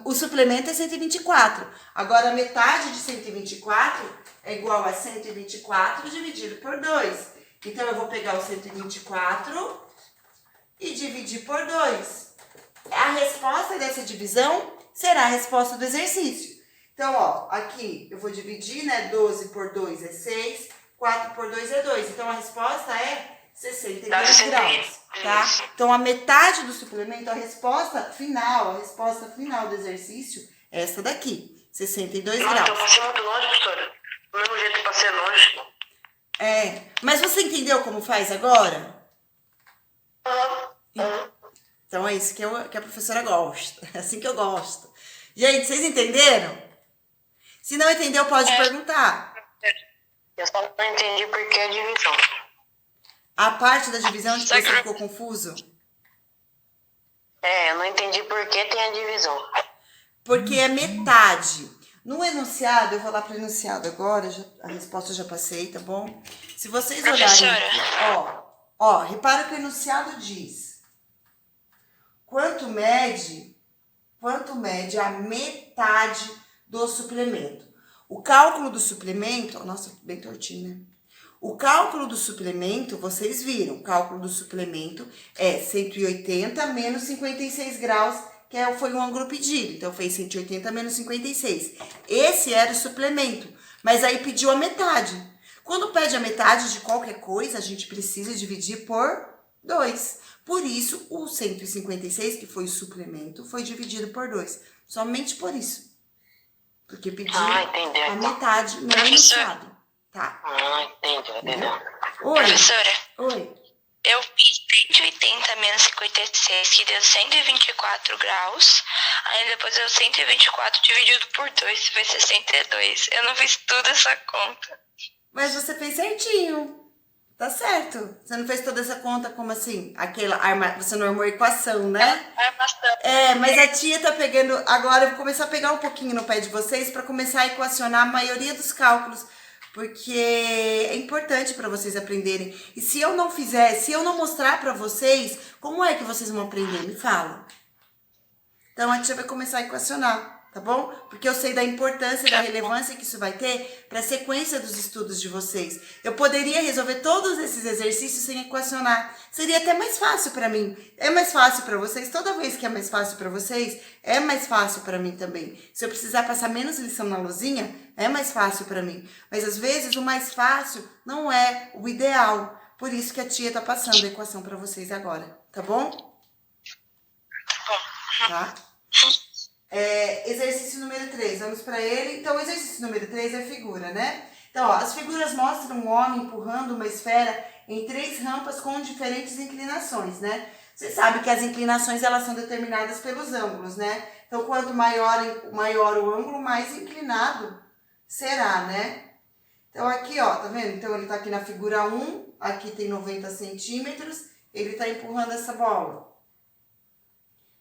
O suplemento é 124. Agora, a metade de 124 é igual a 124 dividido por 2. Então, eu vou pegar o 124 e dividir por 2. A resposta dessa divisão será a resposta do exercício. Então, ó, aqui eu vou dividir, né? 12 por 2 é 6, 4 por 2 é 2. Então, a resposta é 62 graus, tá? Então, a metade do suplemento, a resposta final do exercício é essa daqui, 62 graus. Então, eu passei muito longe, professora. Do mesmo jeito que eu passei longe. É, mas você entendeu como faz agora? Então é isso que a professora gosta. É assim que eu gosto. Gente, vocês entenderam? Se não entendeu, pode perguntar. Eu só não entendi por que a divisão. A parte da divisão de que você ficou confuso? Eu não entendi por que tem a divisão. Porque é metade. No enunciado, eu vou lá para o enunciado agora, a resposta eu já passei, tá bom? Se vocês olharem aqui, ó, repara que o enunciado diz: quanto mede a metade do suplemento. O cálculo do suplemento, nossa, bem tortinho, né? O cálculo do suplemento, vocês viram, o cálculo do suplemento é 180 menos 56 graus, foi um ângulo pedido. Então, fez 180 menos 56. Esse era o suplemento. Mas aí pediu a metade. Quando pede a metade de qualquer coisa, a gente precisa dividir por 2. Por isso, o 156, que foi o suplemento, foi dividido por 2. Somente por isso. Porque pediu a metade no enunciado, tá? Entendeu. Oi. Professora, Oi. eu fiz 180 menos 56, que deu 124 graus. Aí depois deu 124 dividido por 2, foi 62. Eu não fiz toda essa conta. Mas você fez certinho. Tá certo. Você não fez toda essa conta como assim? Você não armou a equação, né? Mas a tia tá pegando... Agora eu vou começar a pegar um pouquinho no pé de vocês para começar a equacionar a maioria dos cálculos. Porque é importante para vocês aprenderem. E se eu não mostrar para vocês, como é que vocês vão aprender? Me fala. Então a tia vai começar a equacionar, tá bom? Porque eu sei da importância, da relevância que isso vai ter para a sequência dos estudos de vocês. Eu poderia resolver todos esses exercícios sem equacionar. Seria até mais fácil para mim. É mais fácil para vocês. Toda vez que é mais fácil para vocês, é mais fácil para mim também. Se eu precisar passar menos lição na lousinha, é mais fácil para mim. Mas às vezes o mais fácil não é o ideal. Por isso que a tia tá passando a equação para vocês agora, tá bom? Tá? Exercício número 3, vamos para ele. Então, o exercício número 3 é figura, né? Então, ó, as figuras mostram um homem empurrando uma esfera em 3 rampas com diferentes inclinações, né? Você sabe que as inclinações, elas são determinadas pelos ângulos, né? Então, quanto maior o ângulo, mais inclinado será, né? Então, aqui, ó, tá vendo? Então, ele tá aqui na figura 1, aqui tem 90 centímetros, ele tá empurrando essa bola.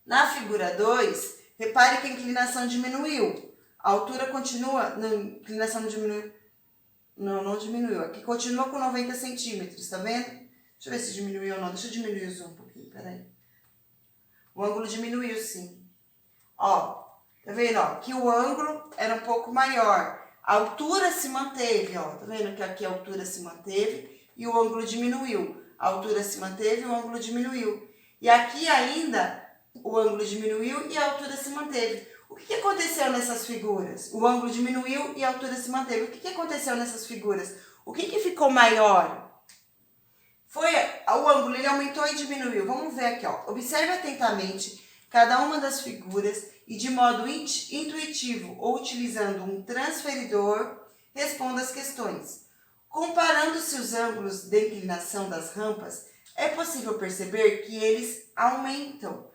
Na figura 2, repare que a inclinação diminuiu. A altura continua... Não, a inclinação não diminuiu. Não diminuiu. Aqui continua com 90 centímetros, tá vendo? Deixa eu ver se diminuiu ou não. Deixa eu diminuir o zoom um pouquinho, peraí. O ângulo diminuiu, sim. Ó, tá vendo? Ó, que o ângulo era um pouco maior. A altura se manteve, ó. Tá vendo que aqui a altura se manteve e o ângulo diminuiu. A altura se manteve e o ângulo diminuiu. E aqui ainda... o ângulo diminuiu e a altura se manteve. O que aconteceu nessas figuras? O ângulo diminuiu e a altura se manteve. O que aconteceu nessas figuras? O que ficou maior? O ângulo, ele aumentou e diminuiu. Vamos ver aqui, ó. Observe atentamente cada uma das figuras e de modo intuitivo ou utilizando um transferidor, responda as questões. Comparando-se os ângulos de inclinação das rampas, é possível perceber que eles aumentam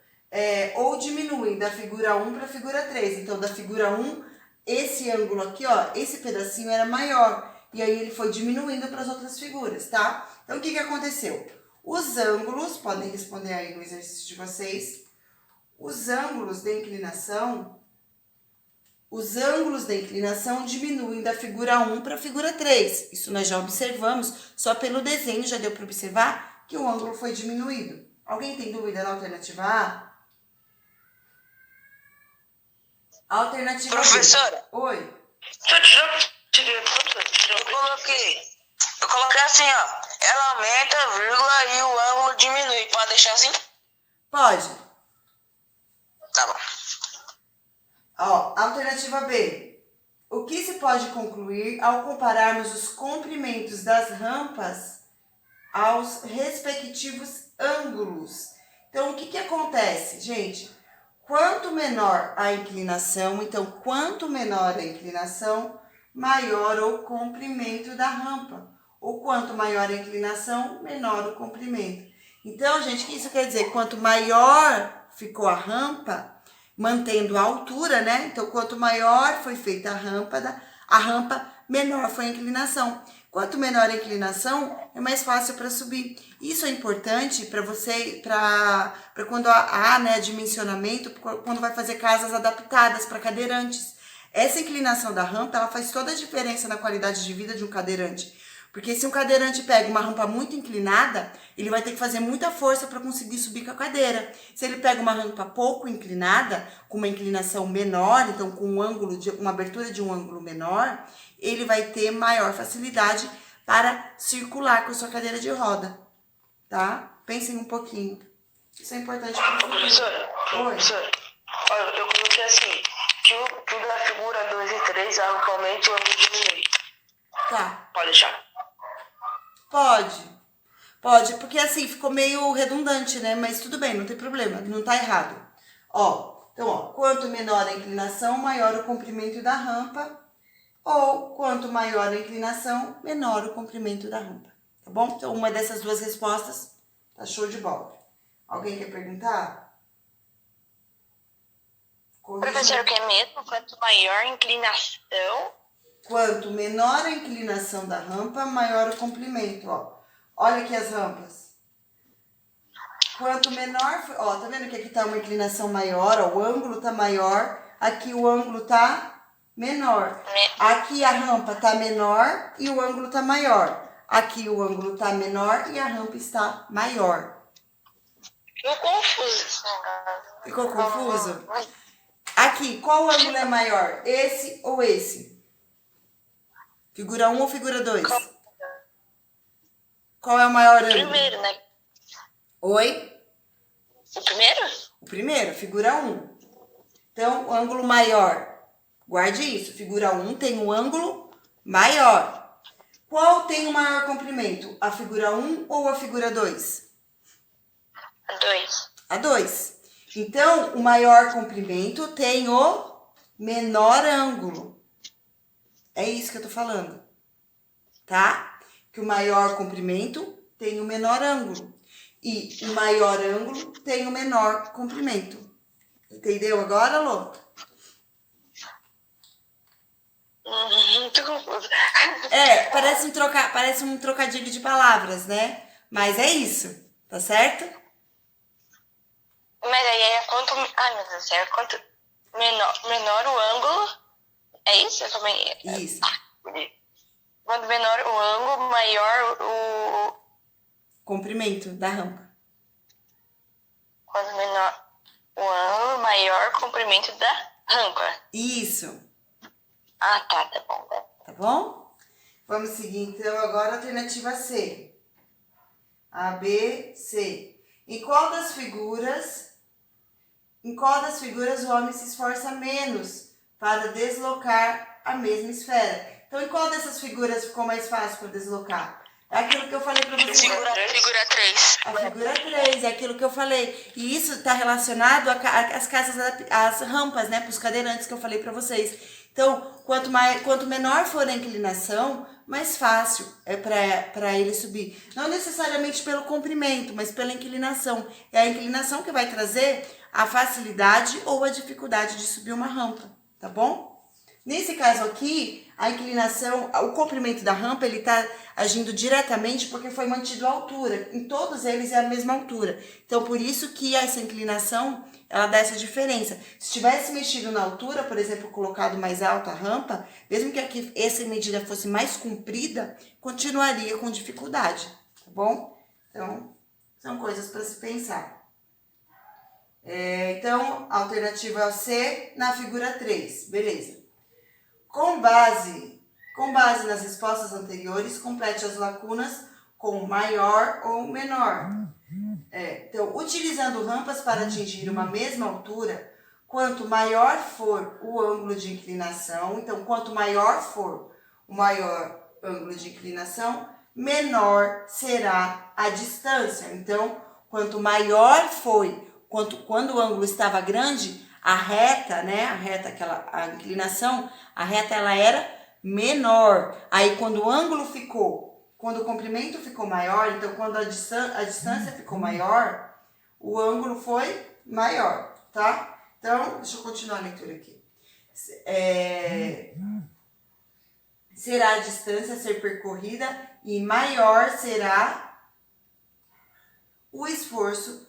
ou diminuem da figura 1 para a figura 3. Então, da figura 1, esse ângulo aqui, ó, esse pedacinho era maior. E aí ele foi diminuindo para as outras figuras, tá? Então, o que aconteceu? Os ângulos, podem responder aí no exercício de vocês, os ângulos de inclinação diminuem da figura 1 para a figura 3. Isso nós já observamos, só pelo desenho já deu para observar que o ângulo foi diminuído. Alguém tem dúvida na alternativa A? Alternativa Professora? B. Oi. Eu coloquei assim, ó. Ela aumenta, vírgula, e o ângulo diminui. Pode deixar assim? Pode. Tá bom. Ó, alternativa B. O que se pode concluir ao compararmos os comprimentos das rampas aos respectivos ângulos? Então, o que acontece, gente? Quanto menor a inclinação, maior o comprimento da rampa. Ou quanto maior a inclinação, menor o comprimento. Então, gente, o que isso quer dizer? Quanto maior ficou a rampa, mantendo a altura, né? Então, quanto maior foi feita a rampa, menor foi a inclinação. Quanto menor a inclinação, é mais fácil para subir. Isso é importante para você, para quando há, né, dimensionamento, quando vai fazer casas adaptadas para cadeirantes. Essa inclinação da rampa, ela faz toda a diferença na qualidade de vida de um cadeirante. Porque se um cadeirante pega uma rampa muito inclinada, ele vai ter que fazer muita força para conseguir subir com a cadeira. Se ele pega uma rampa pouco inclinada, com uma inclinação menor, então com uma abertura de um ângulo menor, ele vai ter maior facilidade para circular com a sua cadeira de roda, tá? Pensem um pouquinho. Isso é importante para o futuro. Professora, olha, eu coloquei assim, que o da figura 2 e 3, atualmente o ângulo diminui. Tá. Pode deixar. Pode, porque assim ficou meio redundante, né? Mas tudo bem, não tem problema, não tá errado. Então, quanto menor a inclinação, maior o comprimento da rampa. Ou quanto maior a inclinação, menor o comprimento da rampa. Tá bom? Então, uma dessas duas respostas tá show de bola. Alguém quer perguntar? Professor, o que é mesmo? Quanto maior a inclinação... Quanto menor a inclinação da rampa, maior o comprimento, Olha aqui as rampas. Quanto menor, tá vendo que aqui tá uma inclinação maior, o ângulo tá maior, aqui o ângulo tá menor. Aqui a rampa tá menor e o ângulo tá maior. Aqui o ângulo tá menor e a rampa está maior. Ficou confuso esse negócio. Ficou confuso? Aqui, qual ângulo é maior? Esse ou esse? Figura 1 ou figura 2? Qual é o maior ângulo? Primeiro, né? Oi? O primeiro? O primeiro, figura 1. Então, o ângulo maior. Guarde isso. Figura 1 tem um ângulo maior. Qual tem o maior comprimento? A figura 1 ou a figura 2? A 2. A 2. Então, o maior comprimento tem o menor ângulo. É isso que eu tô falando. Tá? Que o maior comprimento tem o menor ângulo. E o maior ângulo tem o menor comprimento. Entendeu agora, Lô? Muito confuso. Parece um trocadilho de palavras, né? Mas é isso, tá certo? Mas aí é quanto... Ai, meu Deus do céu. Quanto menor o ângulo... É isso? Eu também... Isso. Quanto menor o ângulo, maior o... Comprimento da rampa. Quanto menor o ângulo, maior o comprimento da rampa. Isso. Ah, tá bom. Tá bom? Vamos seguir, então, agora a alternativa C. A, B, C. Em qual das figuras o homem se esforça menos para deslocar a mesma esfera? Então, em qual dessas figuras ficou mais fácil para deslocar? É aquilo que eu falei para vocês. Figura 3. A figura 3, é aquilo que eu falei. E isso está relacionado às casas, às rampas, né? Para os cadeirantes que eu falei para vocês. Então, quanto menor for a inclinação, mais fácil é para ele subir. Não necessariamente pelo comprimento, mas pela inclinação. É a inclinação que vai trazer a facilidade ou a dificuldade de subir uma rampa, tá bom? Nesse caso aqui, a inclinação, o comprimento da rampa, ele está agindo diretamente porque foi mantido a altura. Em todos eles é a mesma altura. Então, por isso que essa inclinação, ela dá essa diferença. Se tivesse mexido na altura, por exemplo, colocado mais alta a rampa, mesmo que aqui essa medida fosse mais comprida, continuaria com dificuldade, tá bom? Então, são coisas para se pensar. Então, a alternativa é o C na figura 3, beleza. Com base nas respostas anteriores, complete as lacunas com maior ou menor. Então, utilizando rampas para atingir uma mesma altura, quanto maior for o ângulo de inclinação, então, quanto maior for o maior ângulo de inclinação, menor será a distância. Então, quanto maior foi, quando o ângulo estava grande, a reta, né? A inclinação, a reta ela era menor. Aí quando o comprimento ficou maior, então quando a distância ficou maior, o ângulo foi maior, tá? Então, deixa eu continuar a leitura aqui. Será a distância a ser percorrida e maior será o esforço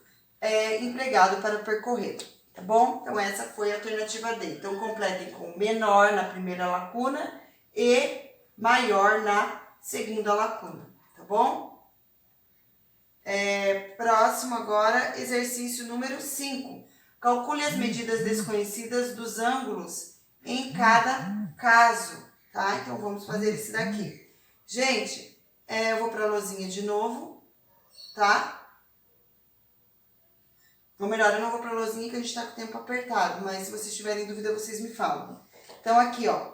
empregado para percorrer. Tá bom? Então, essa foi a alternativa D. Então, completem com menor na primeira lacuna e maior na segunda lacuna. Tá bom? Próximo agora, exercício número 5. Calcule as medidas desconhecidas dos ângulos em cada caso. Tá? Então, vamos fazer esse daqui. Gente, eu vou para a lousinha de novo. Tá? Ou melhor, eu não vou para a lousinha que a gente está com o tempo apertado, mas se vocês tiverem dúvida, vocês me falam. Então, aqui, ó.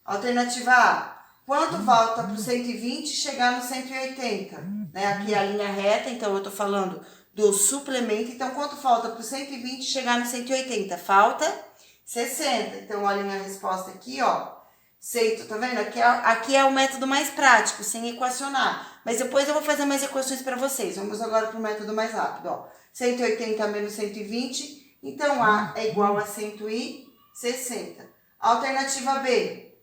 Alternativa A. quanto falta para o 120 chegar no 180? Né? Aqui é a linha reta, então eu estou falando do suplemento. Então, quanto falta para o 120 chegar no 180? Falta 60. Então, olha a minha resposta aqui, ó. Tá vendo? Aqui é o método mais prático, sem equacionar. Mas depois eu vou fazer mais equações para vocês. Vamos agora para o método mais rápido, ó. 180 menos 120, então A é igual a 160. Alternativa B.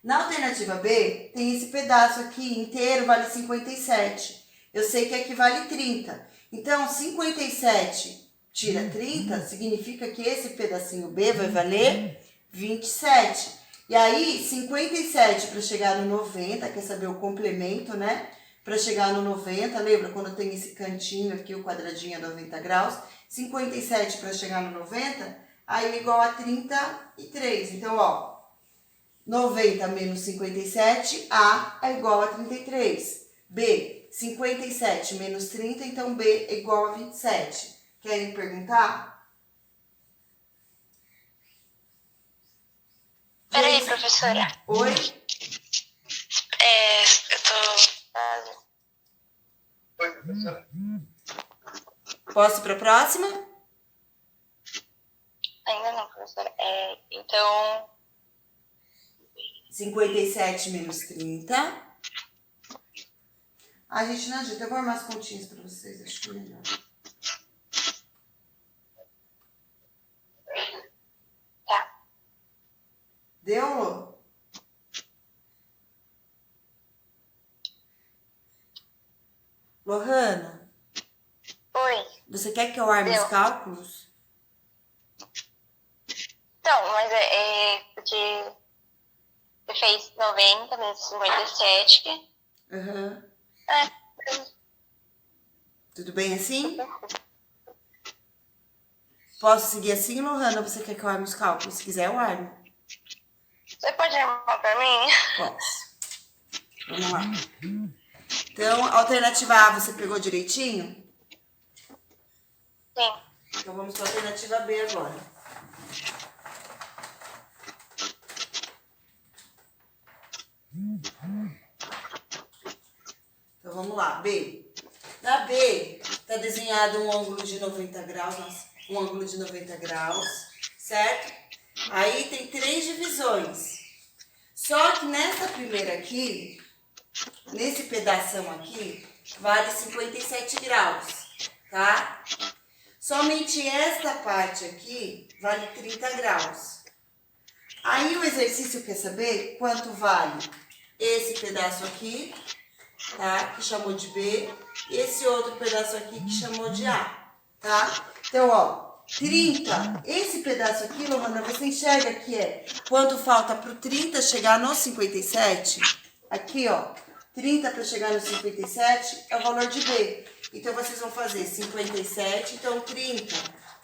Na alternativa B, tem esse pedaço aqui inteiro, vale 57. Eu sei que aqui vale 30. Então, 57 tira 30, significa que esse pedacinho B vai valer 27. E aí, 57 para chegar no 90, quer saber o complemento, né? Para chegar no 90, lembra quando tem esse cantinho aqui, o quadradinho a 90 graus? 57 para chegar no 90, aí é igual a 33. Então, ó, 90 menos 57, A é igual a 33. B, 57 menos 30, então B é igual a 27. Querem perguntar? Peraí, professora. Oi? Eu tô... Oi, professora. Posso ir para a próxima? Ainda não, professora. Então... 57 menos 30. A gente não adianta. Eu vou armar as continhas para vocês, acho que é melhor. Tá. Deu, Lô? Lohana, Oi. você quer que eu arme Deu. os cálculos? Então, mas porque você fez 90 menos 57. Aham. É. Tudo bem assim? Posso seguir assim, Lohana, ou você quer que eu arme os cálculos? Se quiser, eu armo. Você pode arrumar pra mim? Posso. Vamos lá. Então, alternativa A, você pegou direitinho? Sim. Então, vamos para a alternativa B agora. Então, vamos lá. B. Na B, está desenhado um ângulo de 90 graus. Um ângulo de 90 graus, certo? Aí tem 3 divisões. Só que nessa primeira aqui, nesse pedação aqui, vale 57 graus, tá? Somente esta parte aqui vale 30 graus. Aí o exercício quer saber quanto vale esse pedaço aqui, tá? Que chamou de B, e esse outro pedaço aqui que chamou de A, tá? Então, ó, 30, esse pedaço aqui, Lohana, você enxerga que é quanto falta pro 30 chegar no 57? Aqui, ó, 30 para chegar no 57 é o valor de B. Então, vocês vão fazer 57, então 30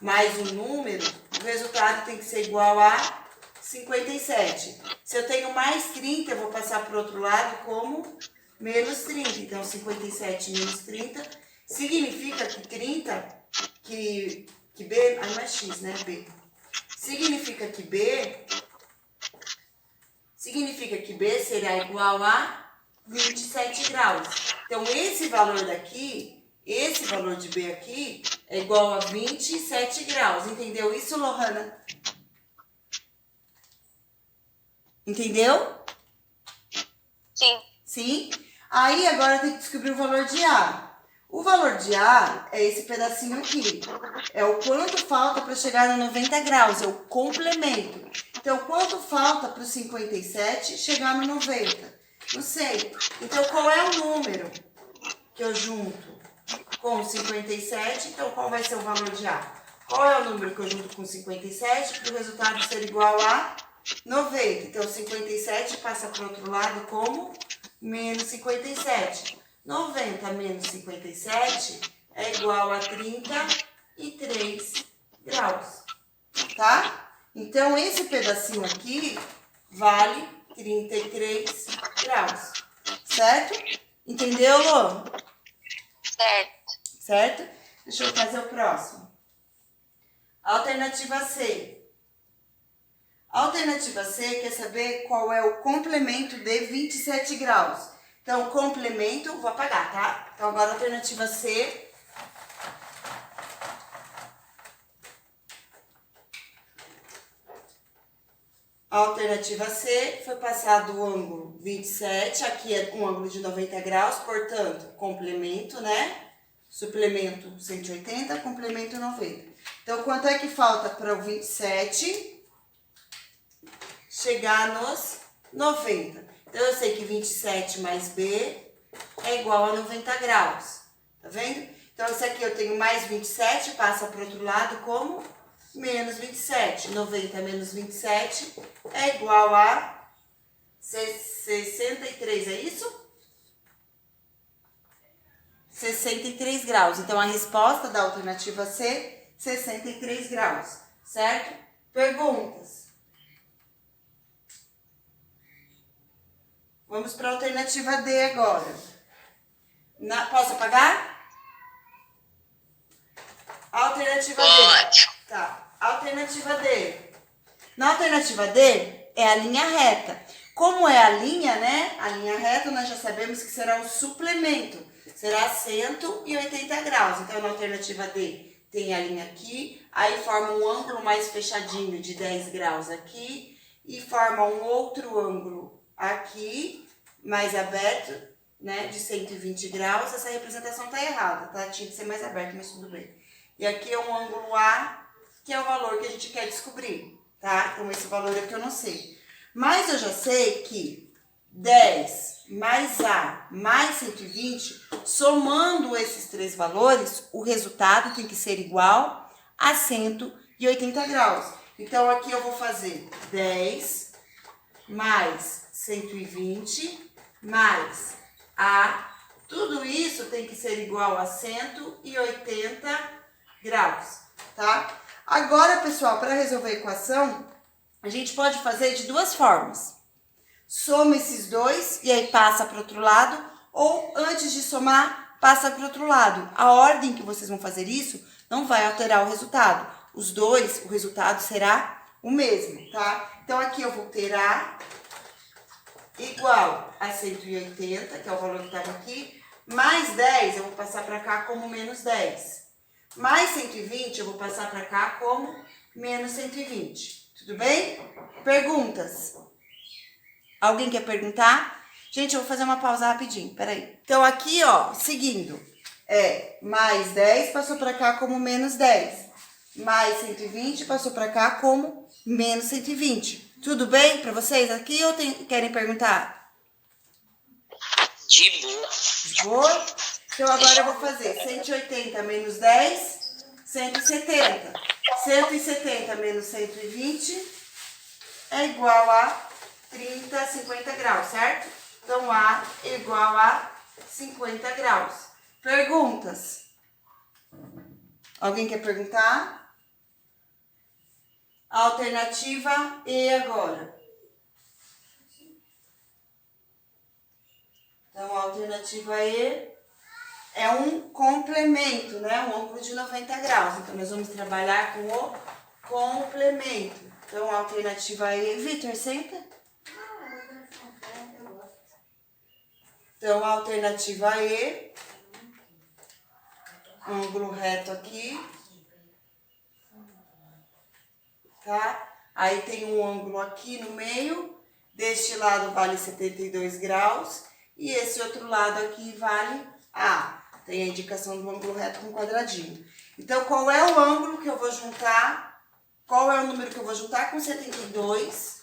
mais um número, o resultado tem que ser igual a 57. Se eu tenho mais 30, eu vou passar para o outro lado como menos 30. Então, 57 menos 30 significa que 30, que B, aí não é X, né? B. Significa que B será igual a 27 graus. Então, esse valor daqui, esse valor de B aqui, é igual a 27 graus. Entendeu isso, Lohana? Entendeu? Sim. Sim? Aí, agora tem que descobrir o valor de A. O valor de A é esse pedacinho aqui. É o quanto falta para chegar no 90 graus, é o complemento. Então, quanto falta para o 57 chegar no 90? Não sei. Então, qual é o número que eu junto com 57? Então, qual vai ser o valor de A? Qual é o número que eu junto com 57 para o resultado ser igual a 90? Então, 57 passa para o outro lado como menos 57. 90 menos 57 é igual a 33 graus, tá? Então, esse pedacinho aqui vale 33 graus, certo? Entendeu, Lô? Certo. Certo? Deixa eu fazer o próximo. Alternativa C. A alternativa C quer saber qual é o complemento de 27 graus. Então, complemento, vou apagar, tá? Então, agora a alternativa C. A alternativa C foi passado o ângulo 27, aqui é um ângulo de 90 graus, portanto, complemento, né? Suplemento 180, complemento 90. Então, quanto é que falta para o 27 chegar nos 90? Então, eu sei que 27 mais B é igual a 90 graus, tá vendo? Então, esse aqui eu tenho mais 27, passa para o outro lado como menos 27. 90 menos 27 é igual a 63, é isso? 63 graus. Então, a resposta da alternativa C, 63 graus, certo? Perguntas. Vamos para a alternativa D agora. Posso apagar? Alternativa D. Pode. Tá. Alternativa D. Na alternativa D é a linha reta. Como é a linha, né? A linha reta nós já sabemos que será o suplemento. Será 180 graus. Então, na alternativa D tem a linha aqui. Aí forma um ângulo mais fechadinho de 10 graus aqui. E forma um outro ângulo aqui, mais aberto, né? De 120 graus. Essa representação tá errada, tá? Tinha que ser mais aberto, mas tudo bem. E aqui é um ângulo A, que é o valor que a gente quer descobrir, tá? Então, esse valor aqui eu não sei. Mas eu já sei que 10 mais A mais 120, somando esses três valores, o resultado tem que ser igual a 180 graus. Então, aqui eu vou fazer 10 mais 120 mais A. Tudo isso tem que ser igual a 180 graus, tá? Agora, pessoal, para resolver a equação, a gente pode fazer de duas formas. Soma esses dois e aí passa para o outro lado, ou antes de somar, passa para o outro lado. A ordem que vocês vão fazer isso não vai alterar o resultado. Os dois, o resultado será o mesmo, tá? Então, aqui eu vou ter A igual a 180, que é o valor que estava aqui, mais 10, eu vou passar para cá como menos 10. Mais 120, eu vou passar para cá como menos 120. Tudo bem? Perguntas? Alguém quer perguntar? Gente, eu vou fazer uma pausa rapidinho, peraí. Então, aqui, ó, seguindo. Mais 10 passou para cá como menos 10. Mais 120 passou para cá como menos 120. Tudo bem para vocês aqui ou querem perguntar? De boa. De boa? Então, agora eu vou fazer 180 menos 10, 170. 170 menos 120 é igual a 30, 50 graus, certo? Então, A é igual a 50 graus. Perguntas? Alguém quer perguntar? Alternativa E agora. Então, a alternativa E é um complemento, né? Um ângulo de 90 graus. Então, nós vamos trabalhar com o complemento. Então, a alternativa E... Vitor, senta. Então, a alternativa E, ângulo reto aqui, tá? Aí tem um ângulo aqui no meio, deste lado vale 72 graus, e esse outro lado aqui vale A. Tem a indicação do ângulo reto com quadradinho. Então, qual é o ângulo que eu vou juntar? Qual é o número que eu vou juntar com 72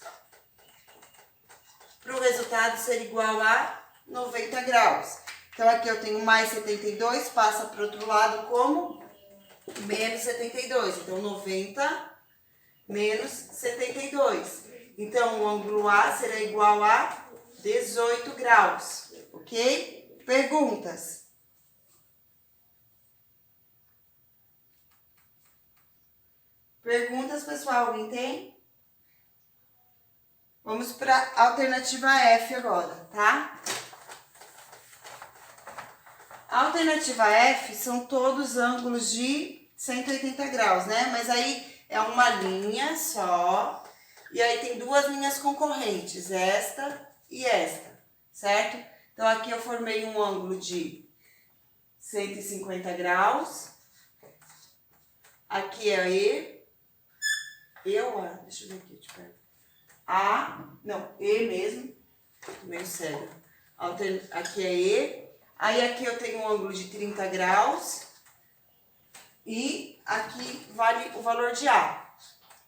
para o resultado ser igual a 90 graus. Então, aqui eu tenho mais 72, passa para o outro lado como menos 72. Então, 90 menos 72. Então, o ângulo A será igual a 18 graus, ok? Perguntas? Perguntas, pessoal? Alguém tem? Vamos para a alternativa F agora, tá? A alternativa F são todos ângulos de 180 graus, né? Mas aí é uma linha só E aí tem duas linhas concorrentes, esta e esta, certo? Então aqui eu formei um ângulo de 150 graus. Aqui é E. Deixa eu ver aqui, deixa eu ver. E mesmo. Meio cego. Aqui é E. Aí aqui eu tenho um ângulo de 30 graus. E aqui vale o valor de A.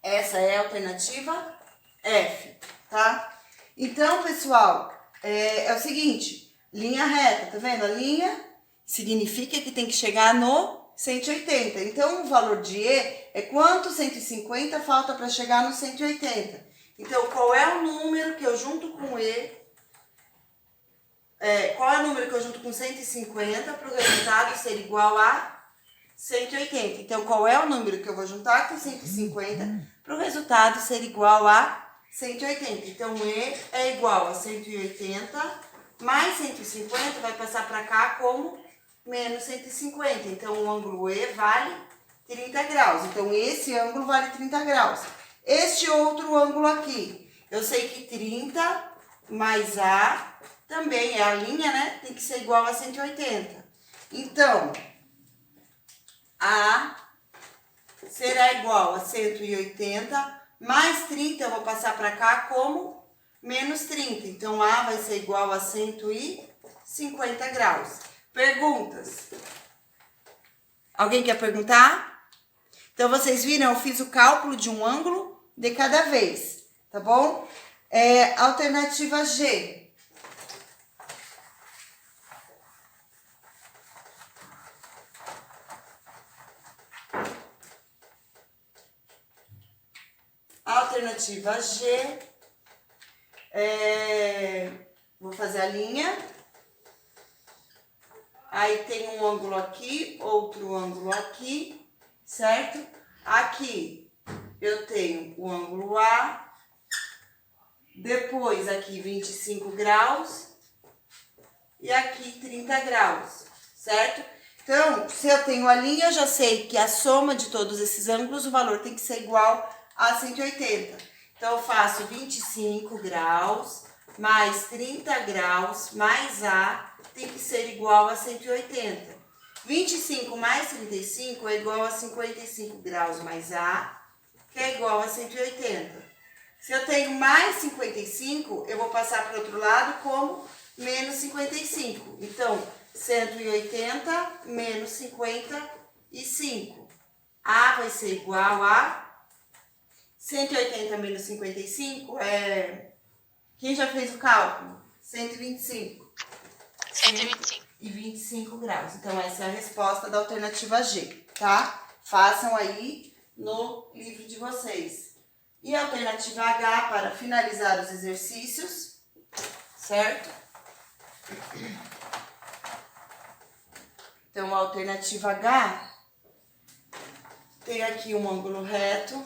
Essa é a alternativa F, tá? Então, pessoal, é o seguinte. Linha reta, tá vendo? A linha significa que tem que chegar no 180. Então, o valor de E é quanto 150 falta para chegar no 180. Então, qual é o número que eu junto com E? Qual é o número que eu junto com 150 para o resultado ser igual a 180? Então, qual é o número que eu vou juntar com 150 para o resultado ser igual a 180? Então, E é igual a 180 mais 150 vai passar para cá como menos 150. Então, o ângulo E vale 30 graus. Então, esse ângulo vale 30 graus. Este outro ângulo aqui, eu sei que 30 mais A também é a linha, né? Tem que ser igual a 180. Então, A será igual a 180 mais 30, eu vou passar para cá como menos 30. Então, A vai ser igual a 150 graus. Perguntas? Alguém quer perguntar? Então, vocês viram, eu fiz o cálculo de um ângulo de cada vez, tá bom? Alternativa G. Alternativa G, vou fazer a linha, aí tem um ângulo aqui, outro ângulo aqui, certo? Aqui eu tenho o ângulo A, depois aqui 25 graus e aqui 30 graus, certo? Então, se eu tenho a linha, eu já sei que a soma de todos esses ângulos, o valor tem que ser igual a 180. Então, eu faço 25 graus mais 30 graus mais A tem que ser igual a 180. 25 mais 35 é igual a 55 graus mais A, que é igual a 180. Se eu tenho mais 55, eu vou passar para o outro lado como menos 55. Então, 180 menos 55. A vai ser igual a 180 menos 55 Quem já fez o cálculo? 125. 125. E 25 graus. Então, essa é a resposta da alternativa G, tá? Façam aí no livro de vocês. E a alternativa H para finalizar os exercícios, certo? Então, a alternativa H tem aqui um ângulo reto,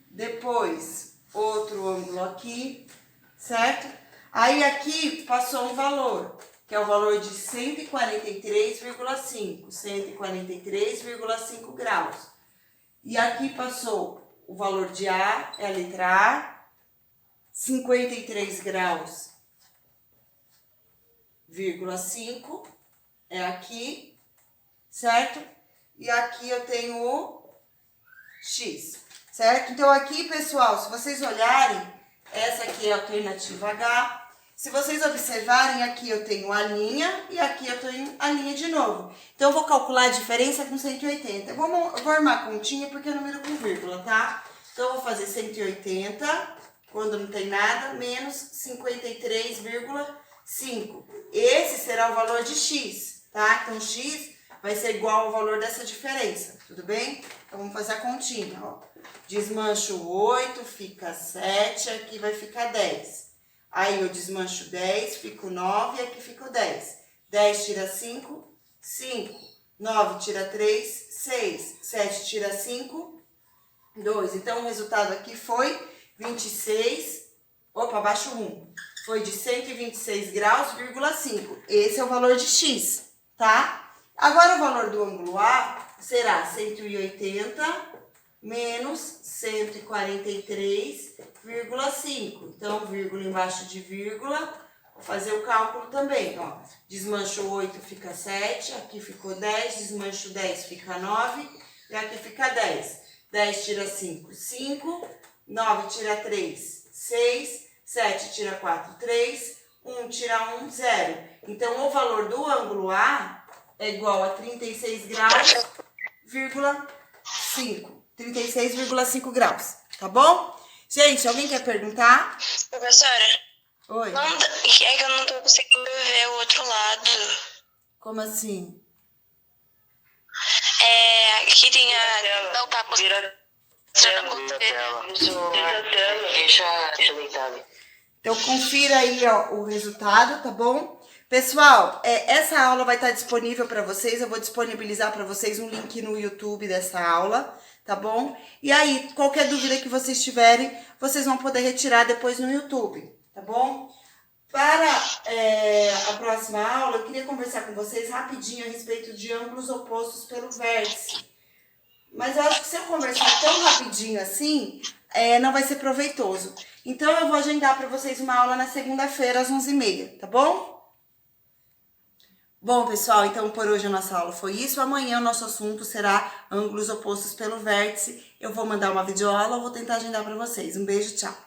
depois outro ângulo aqui, certo? Aí aqui passou um valor, que é o valor de 143,5, 143,5 graus. E aqui passou o valor de A, é a letra A, 53 graus, vírgula 5, é aqui, certo? E aqui eu tenho o X, certo? Então aqui, pessoal, se vocês olharem, essa aqui é a alternativa H. Se vocês observarem, aqui eu tenho a linha e aqui eu tenho a linha de novo. Então, eu vou calcular a diferença com 180. Eu vou armar continha porque é número com vírgula, tá? Então, eu vou fazer 180, quando não tem nada, menos 53,5. Esse será o valor de X, tá? Então, X vai ser igual ao valor dessa diferença, tudo bem? Então, vamos fazer a continha, ó. Desmancho 8, fica 7, aqui vai ficar 10. Aí eu desmancho 10, fico 9 e aqui fico 10. 10 tira 5, 5. 9 tira 3, 6. 7 tira 5, 2. Então, o resultado aqui foi 26, abaixo 1. Foi de 126 graus, vírgula 5. Esse é o valor de X, tá? Agora, o valor do ângulo A será 180 menos 143,5. Então, vírgula embaixo de vírgula, vou fazer o cálculo também, ó. Desmancho 8, fica 7, aqui ficou 10, desmancho 10, fica 9, e aqui fica 10. 10 tira 5, 5, 9 tira 3, 6, 7 tira 4, 3, 1 tira 1, 0. Então, o valor do ângulo A é igual a 36 graus, 36,5 graus, tá bom? Gente, alguém quer perguntar? Professora, Oi. é que eu não tô conseguindo ver o outro lado. Como assim? Aqui tem a... Não tá postando. Deixa deitado. Então, confira aí, ó, o resultado, tá bom? Pessoal, essa aula vai estar disponível para vocês. Eu vou disponibilizar para vocês um link no YouTube dessa aula, tá bom? E aí, qualquer dúvida que vocês tiverem, vocês vão poder retirar depois no YouTube, tá bom? Para a próxima aula, eu queria conversar com vocês rapidinho a respeito de ângulos opostos pelo vértice. Mas eu acho que se eu conversar tão rapidinho assim, não vai ser proveitoso. Então, eu vou agendar para vocês uma aula na segunda-feira, às 11h30, tá bom? Bom, pessoal, então por hoje a nossa aula foi isso. Amanhã o nosso assunto será ângulos opostos pelo vértice. Eu vou mandar uma videoaula, vou tentar agendar para vocês. Um beijo, tchau!